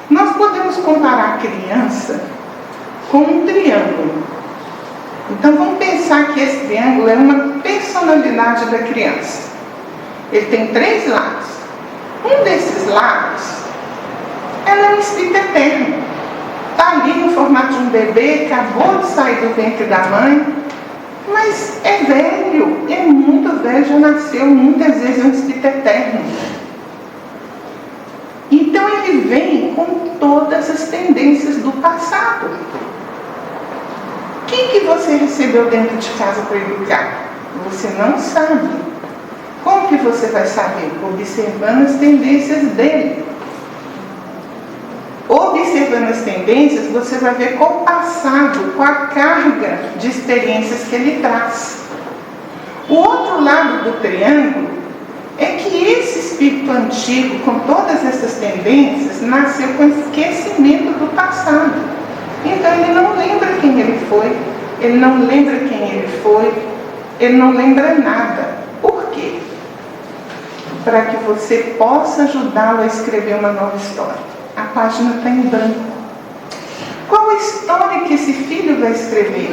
Nós podemos comparar a criança com um triângulo. Então vamos pensar que esse triângulo é uma personalidade da criança. Ele tem 3 lados. Um desses lados, ela é um espírito eterno. Está ali no formato de um bebê, acabou de sair do ventre da mãe, mas é velho, é muito velho, já nasceu muitas vezes, é um espírito eterno. Então ele vem com todas as tendências do passado. Quem que você recebeu dentro de casa para educar? Você não sabe. Como que você vai saber? Observando as tendências dele. Observando as tendências, você vai ver com o passado, com a carga de experiências que ele traz. O outro lado do triângulo é que esse espírito antigo, com todas essas tendências, nasceu com esquecimento do passado. Então ele não lembra quem ele foi, ele não lembra quem ele foi, ele não lembra nada. Por quê? Para que você possa ajudá-lo a escrever uma nova história. A página está em branco. Qual a história que esse filho vai escrever?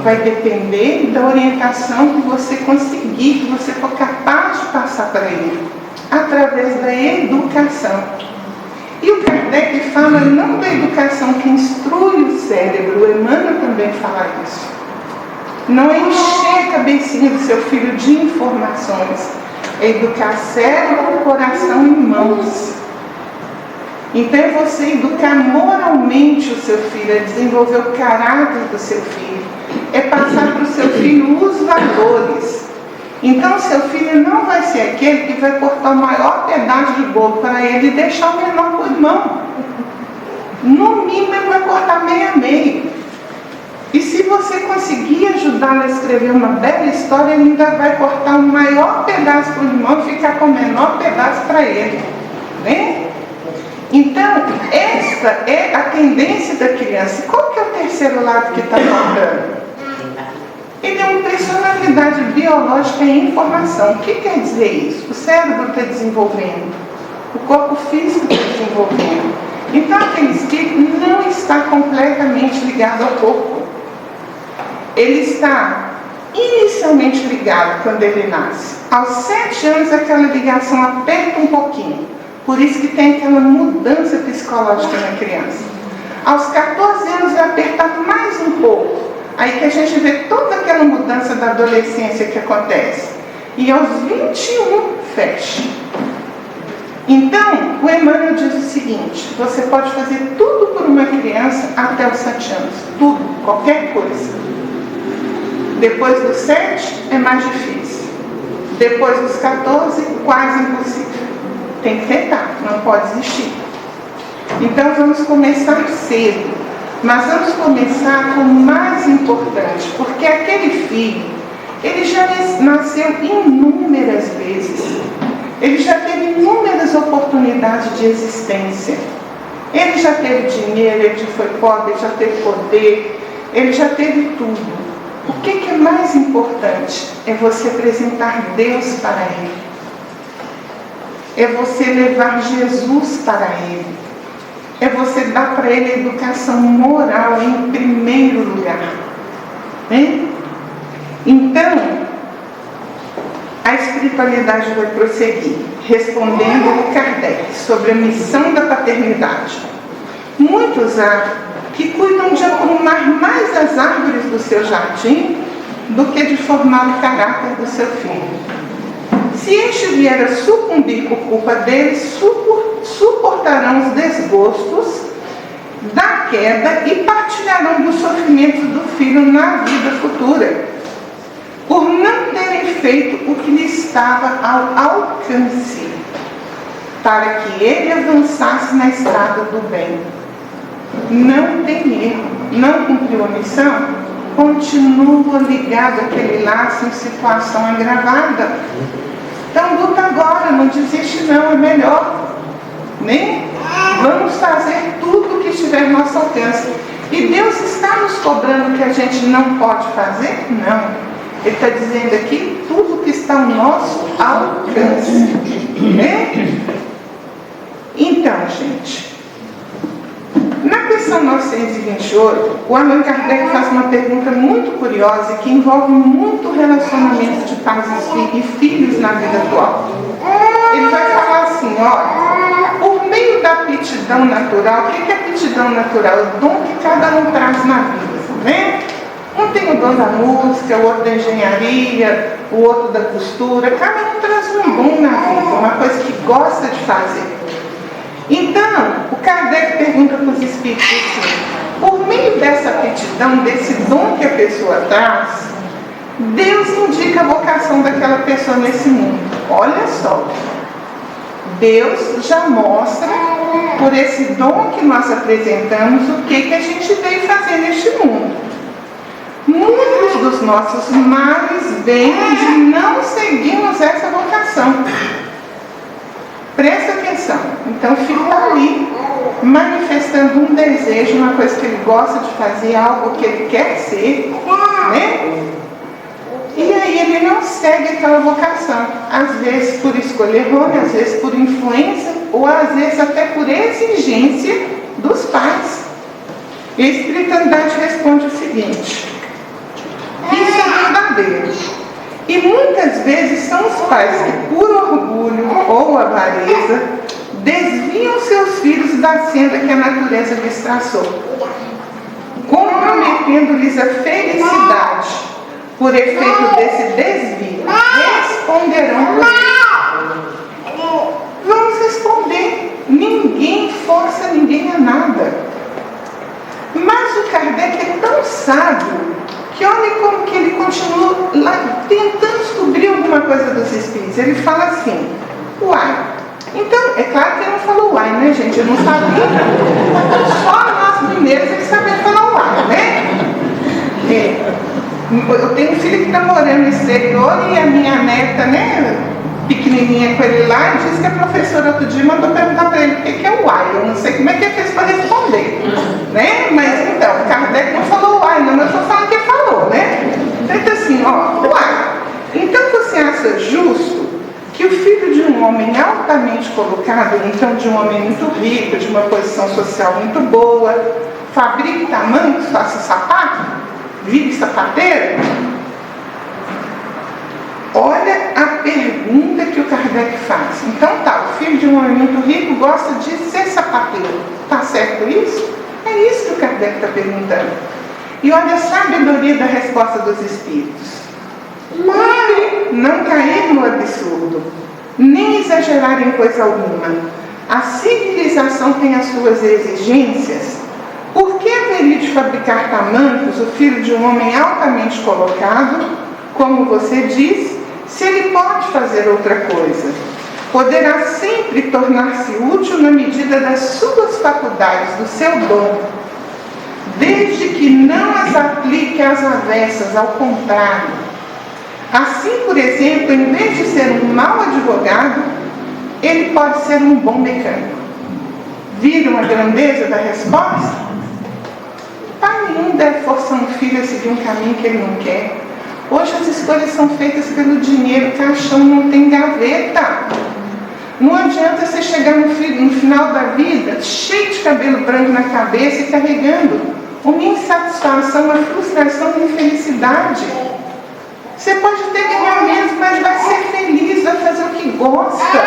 Vai depender da orientação que você conseguir, que você for capaz de passar para ele, através da educação. E o Kardec fala não da educação que instrui o cérebro, o Emmanuel também fala isso. Não é encher a cabecinha do seu filho de informações, é educar cérebro, coração e mãos. Então é você educar moralmente o seu filho, é desenvolver o caráter do seu filho, é passar para o seu filho os valores. Então o seu filho não vai ser aquele que vai cortar o maior pedaço de bolo para ele e deixar o menor para o irmão. No mínimo ele vai cortar meio a meio. E se você conseguir ajudá-lo a escrever uma bela história, ele ainda vai cortar o maior pedaço para o irmão e ficar com o menor pedaço para ele. Né? Então, essa é a tendência da criança. Qual que é o terceiro lado que está faltando? Ele é uma personalidade biológica em informação. O que quer dizer isso? O cérebro está desenvolvendo, o corpo físico está desenvolvendo. Então, aquele espírito não está completamente ligado ao corpo. Ele está inicialmente ligado quando ele nasce. Aos 7 anos, aquela ligação aperta um pouquinho. Por isso que tem aquela mudança psicológica na criança. Aos 14 anos vai apertar mais um pouco. Aí que a gente vê toda aquela mudança da adolescência que acontece. E aos 21 fecha. Então, o Emmanuel diz o seguinte: você pode fazer tudo por uma criança até os 7 anos. Tudo, qualquer coisa. Depois dos 7 é mais difícil. Depois dos 14, quase impossível. Tem que tentar, não pode desistir. Então vamos começar cedo. Mas vamos começar com o mais importante, porque aquele filho, ele já nasceu inúmeras vezes. Ele já teve inúmeras oportunidades de existência. Ele já teve dinheiro, ele já foi pobre, ele já teve poder, ele já teve tudo. O que é mais importante? É você apresentar Deus para ele. É você levar Jesus para ele. É você dar para ele a educação moral em primeiro lugar. Hein? Então, a espiritualidade vai prosseguir, respondendo Kardec sobre a missão da paternidade. Muitos há que cuidam de aprumar mais as árvores do seu jardim do que de formar o caráter do seu filho. Se este vier a sucumbir por culpa deles, suportarão os desgostos da queda e partilharão dos sofrimentos do filho na vida futura, por não terem feito o que lhe estava ao alcance, para que ele avançasse na estrada do bem. Não tem erro, não cumpriu a missão, continua ligado àquele laço em situação agravada. Então luta agora, não desiste não, é melhor. Né? Vamos fazer tudo o que estiver ao nosso alcance. E Deus está nos cobrando que a gente não pode fazer? Não. Ele está dizendo aqui tudo que está ao nosso alcance. Né? Então, gente, na questão 928, o Allan Kardec faz uma pergunta muito curiosa que envolve muito relacionamento de pais e filhos na vida atual. Ele vai falar assim, olha, por meio da aptidão natural, o que é aptidão natural? O dom que cada um traz na vida, né? Um tem o dom da música, o outro da engenharia, o outro da costura, cada um traz um dom na vida, uma coisa que gosta de fazer. Então, o Kardec pergunta para os espíritos assim, por meio dessa aptidão, desse dom que a pessoa traz, Deus indica a vocação daquela pessoa nesse mundo. Olha só, Deus já mostra, por esse dom que nós apresentamos, o que a gente veio fazer neste mundo. Muitos dos nossos males vêm de não seguirmos essa vocação. Presta atenção. Então o filho está ali, manifestando um desejo, uma coisa que ele gosta de fazer, algo que ele quer ser, né? E aí ele não segue aquela vocação, às vezes por escolha errônea, às vezes por influência, ou às vezes até por exigência dos pais. E a espiritualidade responde o seguinte: isso é verdadeiro. E muitas vezes são os pais que, por orgulho ou avareza, desviam seus filhos da senda que a natureza lhes traçou, comprometendo-lhes a felicidade. Por efeito desse desvio, responderão por isso. Vamos responder. Ninguém força ninguém a nada. Mas o Kardec é tão sábio que olha como que ele continua lá tentando descobrir alguma coisa dos espíritos. Ele fala assim, uai. Então, é claro que ele não falou uai, né, gente? Eu não sabia. Só nós primeiros ele sabia falar uai, né? Eu tenho um filho que está morando no exterior e a minha neta, né, pequenininha com ele lá, disse que a professora outro dia mandou perguntar para ele o que é o uai. Eu não sei como é que ele fez para responder, né? Mas então, Kardec não falou uai, não, mas eu estou falando que ele falou, né? Então assim, ó, uai. Então você acha justo que o filho de um homem altamente colocado, então de um homem muito rico, de uma posição social muito boa, fabrique tamancos, faça sapato, vire sapateiro? Olha a pergunta que o Kardec faz. Então tá, o filho de um homem muito rico gosta de ser sapateiro. Tá certo isso? É isso que o Kardec está perguntando. E olha a sabedoria da resposta dos espíritos. Não cair no absurdo. nem exagerar em coisa alguma. A civilização tem as suas exigências. Por que haveria de fabricar tamancos o filho de um homem altamente colocado, como você diz, se ele pode fazer outra coisa? Poderá sempre tornar-se útil na medida das suas faculdades, do seu dom, desde que não as aplique às avessas, ao contrário. Assim, por exemplo, em vez de ser um mau advogado, ele pode ser um bom mecânico. Viram a grandeza da resposta? Pai nenhum deve forçar um filho a seguir um caminho que ele não quer. Hoje as escolhas são feitas pelo dinheiro, o caixão não tem gaveta. Não adianta você chegar no final da vida cheio de cabelo branco na cabeça e carregando uma insatisfação, uma frustração, uma infelicidade. Você pode até ganhar menos, mas vai ser feliz, vai fazer o que gosta.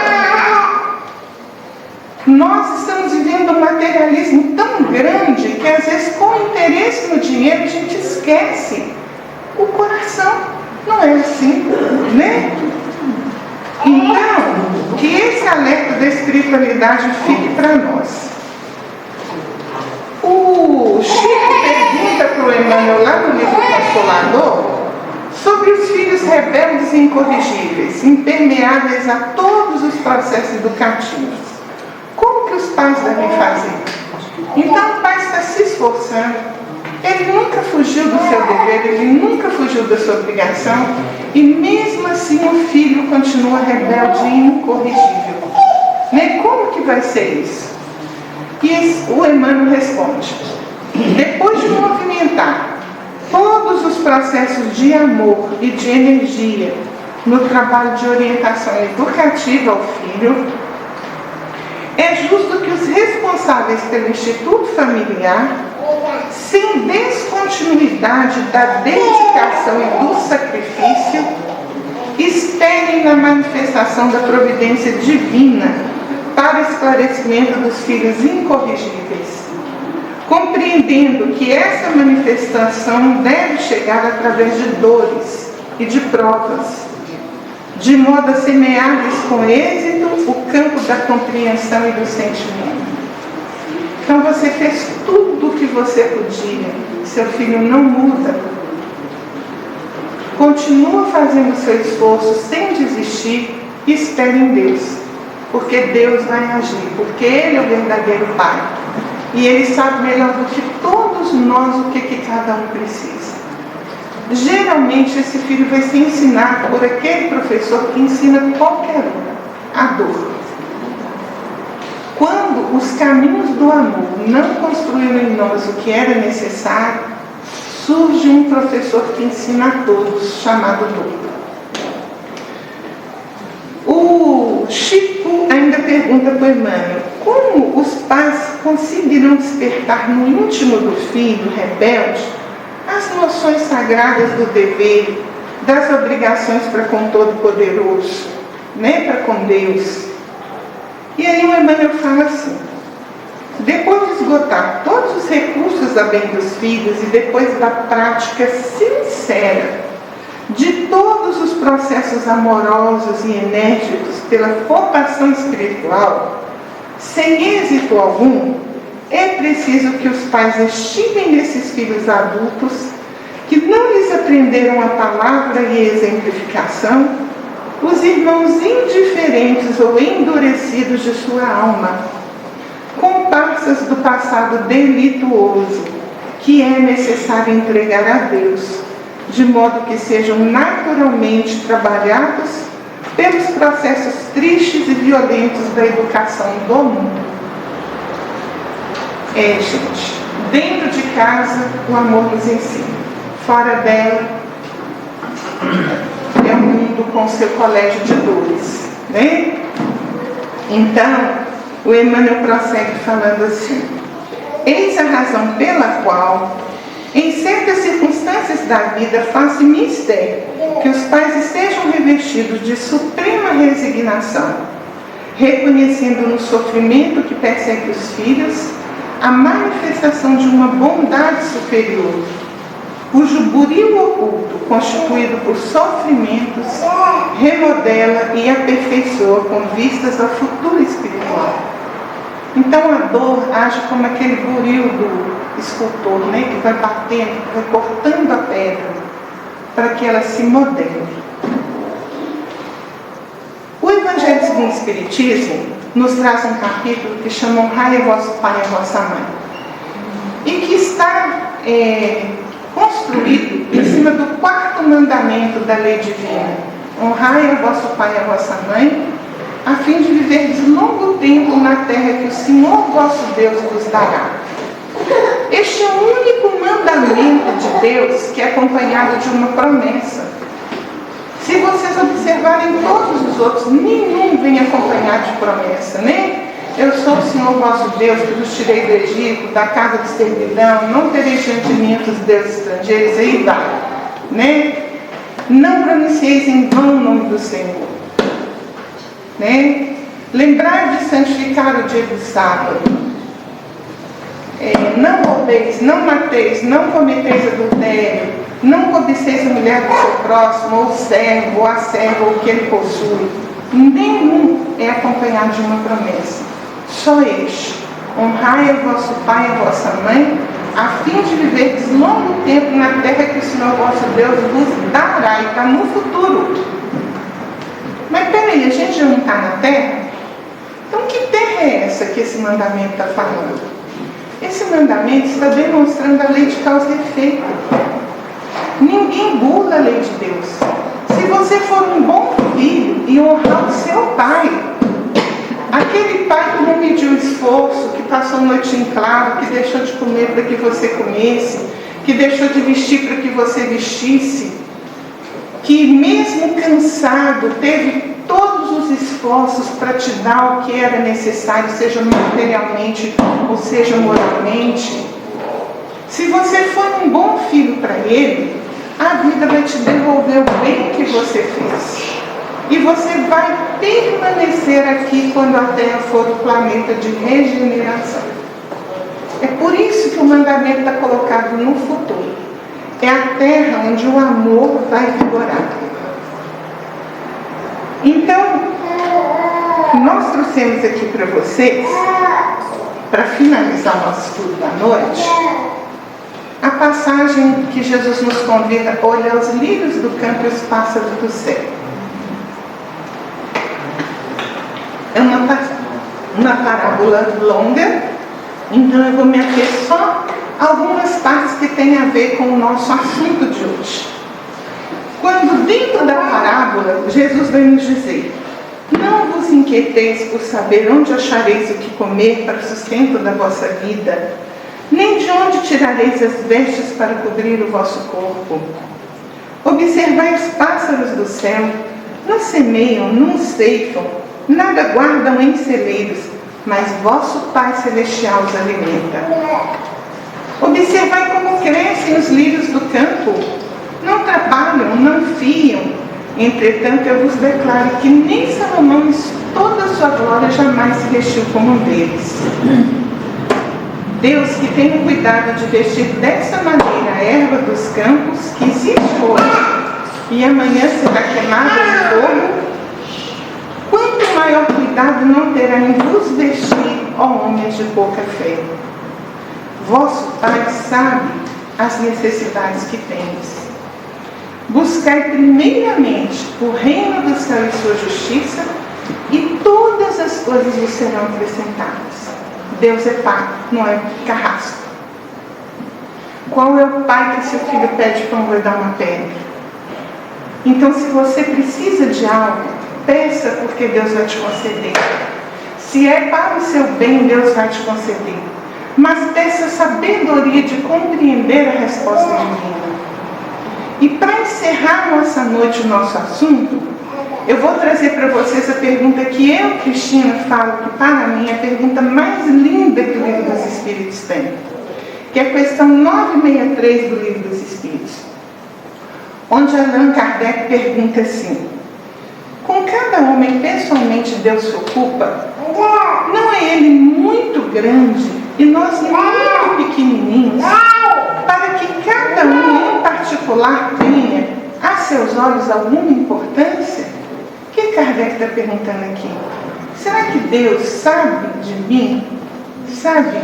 Nós estamos vivendo um materialismo tão grande que às vezes com interesse no dinheiro a gente esquece o coração. Não é assim, né? Então, que esse alerta da espiritualidade fique para nós. O Chico pergunta para o Emmanuel lá no livro Consolador sobre os filhos rebeldes e incorrigíveis, impermeáveis a todos os processos educativos. Como que os pais devem fazer? Então o pai está se esforçando, ele nunca fugiu do seu dever, ele nunca fugiu da sua obrigação, e mesmo assim o filho continua rebelde e incorrigível. Né? Como que vai ser isso? E o Emmanuel responde: depois de movimentar todos os processos de amor e de energia no trabalho de orientação educativa ao filho, é justo que os responsáveis pelo Instituto Familiar, sem descontinuidade da dedicação e do sacrifício, esperem na manifestação da providência divina para o esclarecimento dos filhos incorrigíveis, compreendendo que essa manifestação deve chegar através de dores e de provas, de modo a semear-lhes com êxito o campo da compreensão e do sentimento. Então você fez tudo o que você podia, seu filho não muda. Continua fazendo o seu esforço sem desistir e espere em Deus, porque Deus vai agir, porque Ele é o verdadeiro Pai. E Ele sabe melhor do que todos nós o que cada um precisa. Geralmente esse filho vai ser ensinado por aquele professor que ensina qualquer um, a dor. Quando os caminhos do amor não construíram em nós o que era necessário, surge um professor que ensina a todos, chamado dor. O Chico ainda pergunta para o Emmanuel: como os pais conseguirão despertar no íntimo do filho rebelde as noções sagradas do dever, das obrigações para com o Todo-Poderoso, né, para com Deus? E aí o Emmanuel fala assim: depois de esgotar todos os recursos a bem dos filhos e depois da prática sincera de todos os processos amorosos e enérgicos pela formação espiritual, sem êxito algum, é preciso que os pais estiguem nesses filhos adultos que não lhes aprenderam a palavra e a exemplificação, os irmãos indiferentes ou endurecidos de sua alma, comparsas do passado delituoso, que é necessário entregar a Deus, de modo que sejam naturalmente trabalhados pelos processos tristes e violentos da educação do mundo. Gente, dentro de casa o amor nos ensina, fora dela é um mundo com seu colégio de dores, né? Então, o Emmanuel prossegue falando assim: eis a razão pela qual, em certas circunstâncias da vida, faz-se mister que os pais estejam revestidos de suprema resignação, reconhecendo no sofrimento que persegue os filhos a manifestação de uma bondade superior, cujo buril oculto, constituído por sofrimentos, remodela e aperfeiçoa com vistas ao futuro espiritual. Então a dor age como aquele buril do escultor, né, que vai batendo, vai cortando a pedra para que ela se modele. O Evangelho segundo o Espiritismo nos traz um capítulo que chama Honrai a vosso pai e a vossa mãe, e que está construído em cima do 4º mandamento da lei divina: honrai a vosso pai e a vossa mãe, a fim de viverdes longo tempo na terra que o Senhor vosso Deus vos dará. Este é o único mandamento de Deus que é acompanhado de uma promessa. Se vocês observarem todos os outros, nenhum vem acompanhado de promessa, né? Eu sou o Senhor vosso Deus, que vos tirei do Egito, da casa de servidão, não tereis diante de mim outros deuses estrangeiros, aí vai, né? Não pronuncieis em vão o nome do Senhor, né? Lembrai de santificar o dia do sábado. Não roubeis, não mateis, não cometeis adultério, não cobiceis a mulher do seu próximo, ou o servo, ou a serva, ou o que ele possui. Nenhum é acompanhado de uma promessa. Só este: honrai a vosso pai e a vossa mãe, a fim de viverdes longo tempo na terra que o Senhor vosso Deus vos dará. E está no futuro. Mas peraí, a gente já não está na terra? Então que terra é essa que esse mandamento está falando? Esse mandamento está demonstrando a lei de causa e efeito. Ninguém burla a lei de Deus. Se você for um bom filho e honrar o seu pai, aquele pai que não mediu esforço, que passou a noite em claro, que deixou de comer para que você comesse, que deixou de vestir para que você vestisse, que mesmo cansado teve todos os esforços para te dar o que era necessário, seja materialmente ou seja moralmente. Se você for um bom filho para ele, a vida vai te devolver o bem que você fez. E você vai permanecer aqui quando a Terra for o planeta de regeneração. É por isso que o mandamento está colocado no futuro. É a Terra onde o amor vai vigorar. Então, nós trouxemos aqui para vocês, para finalizar o nosso estudo da noite, a passagem que Jesus nos convida a olhar os lírios do campo e os pássaros do céu. É uma parábola longa, então eu vou me ater só a algumas partes que têm a ver com o nosso assunto de hoje. Quando dentro da parábola, Jesus vai nos dizer: não vos inquieteis por saber onde achareis o que comer para o sustento da vossa vida, nem de onde tirareis as vestes para cobrir o vosso corpo. Observai os pássaros do céu, não semeiam, não ceifam, nada guardam em celeiros, mas vosso Pai Celestial os alimenta. Observai como crescem os lírios do campo, não trabalham, não fiam. Entretanto, eu vos declaro que nem Salomão, em toda a sua glória, jamais se vestiu como um deles. Deus, que tem o cuidado de vestir dessa maneira a erva dos campos, que existe hoje e amanhã será queimada no fogo, quanto maior cuidado não terá em vos vestir, ó homens de pouca fé. Vosso Pai sabe as necessidades que tendes. Buscai primeiramente o reino do céu e sua justiça, e todas as coisas vos serão acrescentadas. Deus é Pai, não é carrasco. Qual é o pai que seu filho pede pão vai dar uma pedra? Então, se você precisa de algo, peça, porque Deus vai te conceder. Se é para o seu bem, Deus vai te conceder. Mas peça sabedoria de compreender a resposta divina. E para encerrar nossa noite, o nosso assunto, eu vou trazer para vocês a pergunta que eu, Cristina, falo que para mim é a pergunta mais linda que o Livro dos Espíritos tem, que é a questão 963 do Livro dos Espíritos, onde Allan Kardec pergunta assim: com cada homem pessoalmente Deus se ocupa? Não é ele muito grande e nós muito pequenininhos, para que cada um em particular tenha a seus olhos alguma importância? está perguntando aqui, será que Deus sabe de mim? Sabe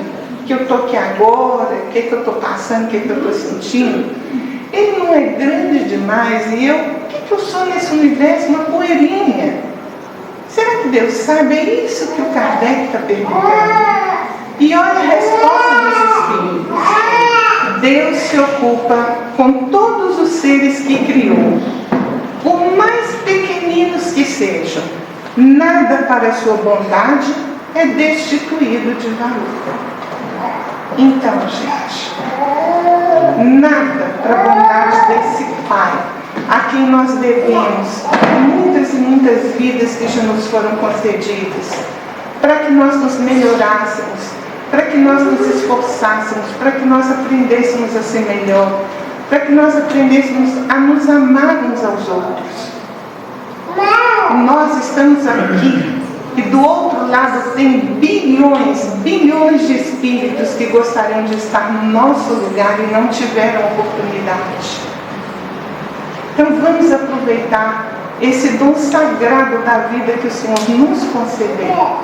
que eu estou aqui agora, o que eu estou passando, o que eu estou sentindo? Ele não é grande demais e eu, o que eu sou nesse universo? Uma poeirinha. Será que Deus sabe? É isso que o Kardec está perguntando. E olha a resposta dos espíritos. Deus se ocupa com todos os seres que criou, por mais pequeninos que sejam. Nada para a sua bondade é destituído de valor. Então, gente, nada para a bondade desse Pai, a quem nós devemos muitas e muitas vidas que já nos foram concedidas, para que nós nos melhorássemos, para que nós nos esforçássemos, para que nós aprendêssemos a ser melhor, para que nós aprendêssemos a nos amar uns aos outros. E nós estamos aqui, e do outro lado tem bilhões de espíritos que gostariam de estar no nosso lugar e não tiveram oportunidade. Então vamos aproveitar esse dom sagrado da vida que o Senhor nos concedeu.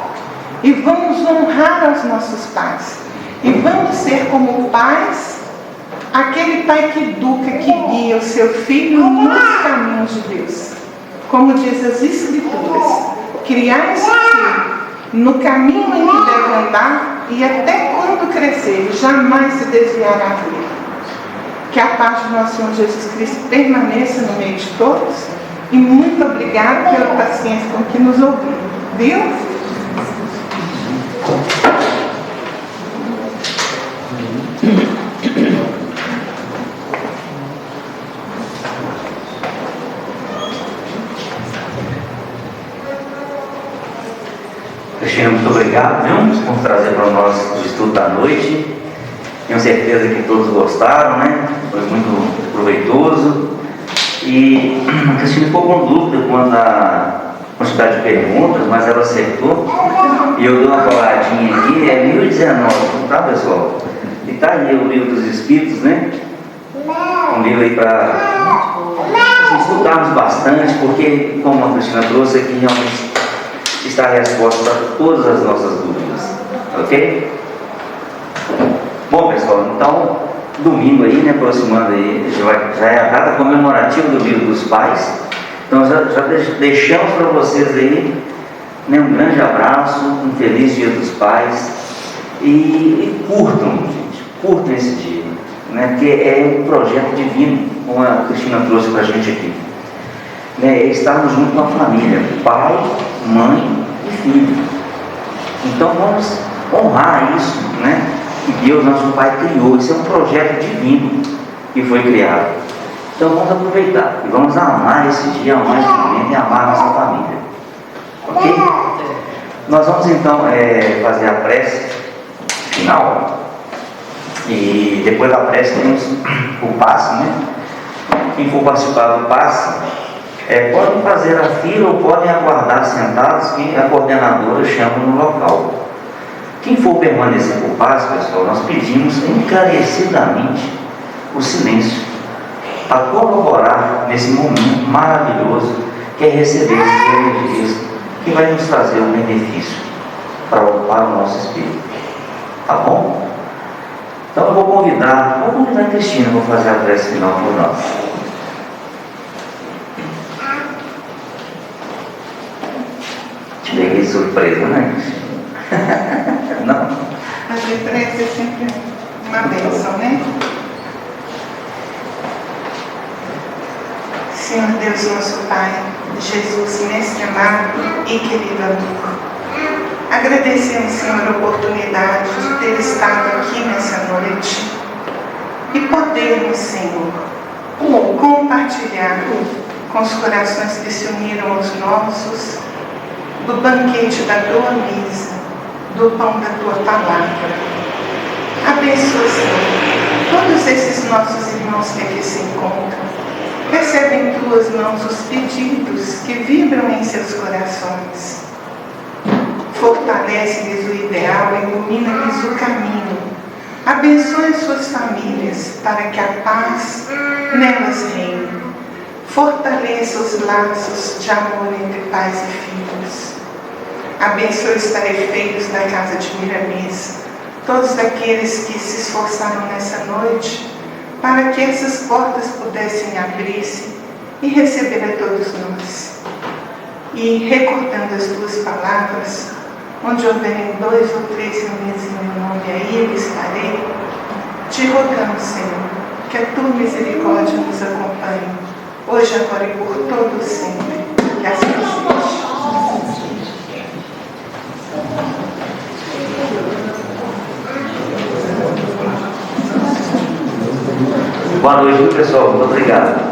E vamos honrar os nossos pais. E vamos ser como pais, aquele pai que educa, que guia o seu filho nos caminhos de Deus. Como diz as Escrituras, criar esse filho no caminho em que deve andar e até quando crescer, jamais se desviará dele. Que a paz de nosso Senhor Jesus Cristo permaneça no meio de todos. E muito obrigada pela paciência com que nos ouviram. Viu? Cristina, muito obrigado, viu, por trazer para nós o estudo da noite. Tenho certeza que todos gostaram, né? Foi muito proveitoso. E a Cristina ficou com dúvida quanto à quantidade de perguntas, mas ela acertou. E eu dou uma coladinha aqui, é 1019, tá, pessoal? E tá aí o Livro dos Espíritos, né? Um livro aí para estudarmos bastante, porque, como a Cristina trouxe aqui, realmente está a resposta para todas as nossas dúvidas, ok? Bom, pessoal, então, domingo aí, né, aproximando aí, já é a data comemorativa do Dia dos Pais, então já deixamos para vocês aí, né, um grande abraço, um feliz Dia dos Pais, e curtam, gente, curtam esse dia, né, porque é um projeto divino, como a Cristina trouxe para a gente aqui. É estarmos junto com a família, pai, mãe e filho. Então vamos honrar isso, né? Que Deus, nosso Pai, criou. Isso é um projeto divino que foi criado. Então vamos aproveitar e vamos amar esse dia, amar esse momento e amar a nossa família. Ok? Nós vamos então fazer a prece final. E depois da prece temos o passe, né? Quem for participar do passe, podem fazer a fila ou podem aguardar sentados que a coordenadora chama no local. Quem for permanecer por paz, pessoal, nós pedimos encarecidamente o silêncio a corroborar nesse momento maravilhoso que é receber essas energias que vai nos trazer um benefício para o nosso espírito. Tá bom? Então eu vou convidar a Cristina para fazer a prece final por nós. Peguei surpresa, né? Não? Fazer prece é sempre uma bênção, né? Senhor Deus, nosso Pai, Jesus, mestre amado e querido amigo, agradecemos, Senhor, a oportunidade de ter estado aqui nessa noite e podermos, Senhor, compartilhar com os corações que se uniram aos nossos do banquete da tua mesa, do pão da tua palavra. Abençoa, Senhor, todos esses nossos irmãos que aqui se encontram. Recebe em tuas mãos os pedidos que vibram em seus corações. Fortalece-lhes o ideal, ilumina-lhes o caminho. Abençoe as suas famílias para que a paz nelas reine. Fortaleça os laços de amor entre pais e filhos. Abençoe os tarefeiros da casa de Miramês, todos aqueles que se esforçaram nessa noite para que essas portas pudessem abrir-se e receber a todos nós. E recordando as tuas palavras, onde houverem 2 ou 3 reunidos em meu nome, aí eu estarei, te rogamos, Senhor, que a tua misericórdia nos acompanhe, hoje, agora e por todo sempre. Que assim seja. Boa noite, pessoal. Muito obrigado.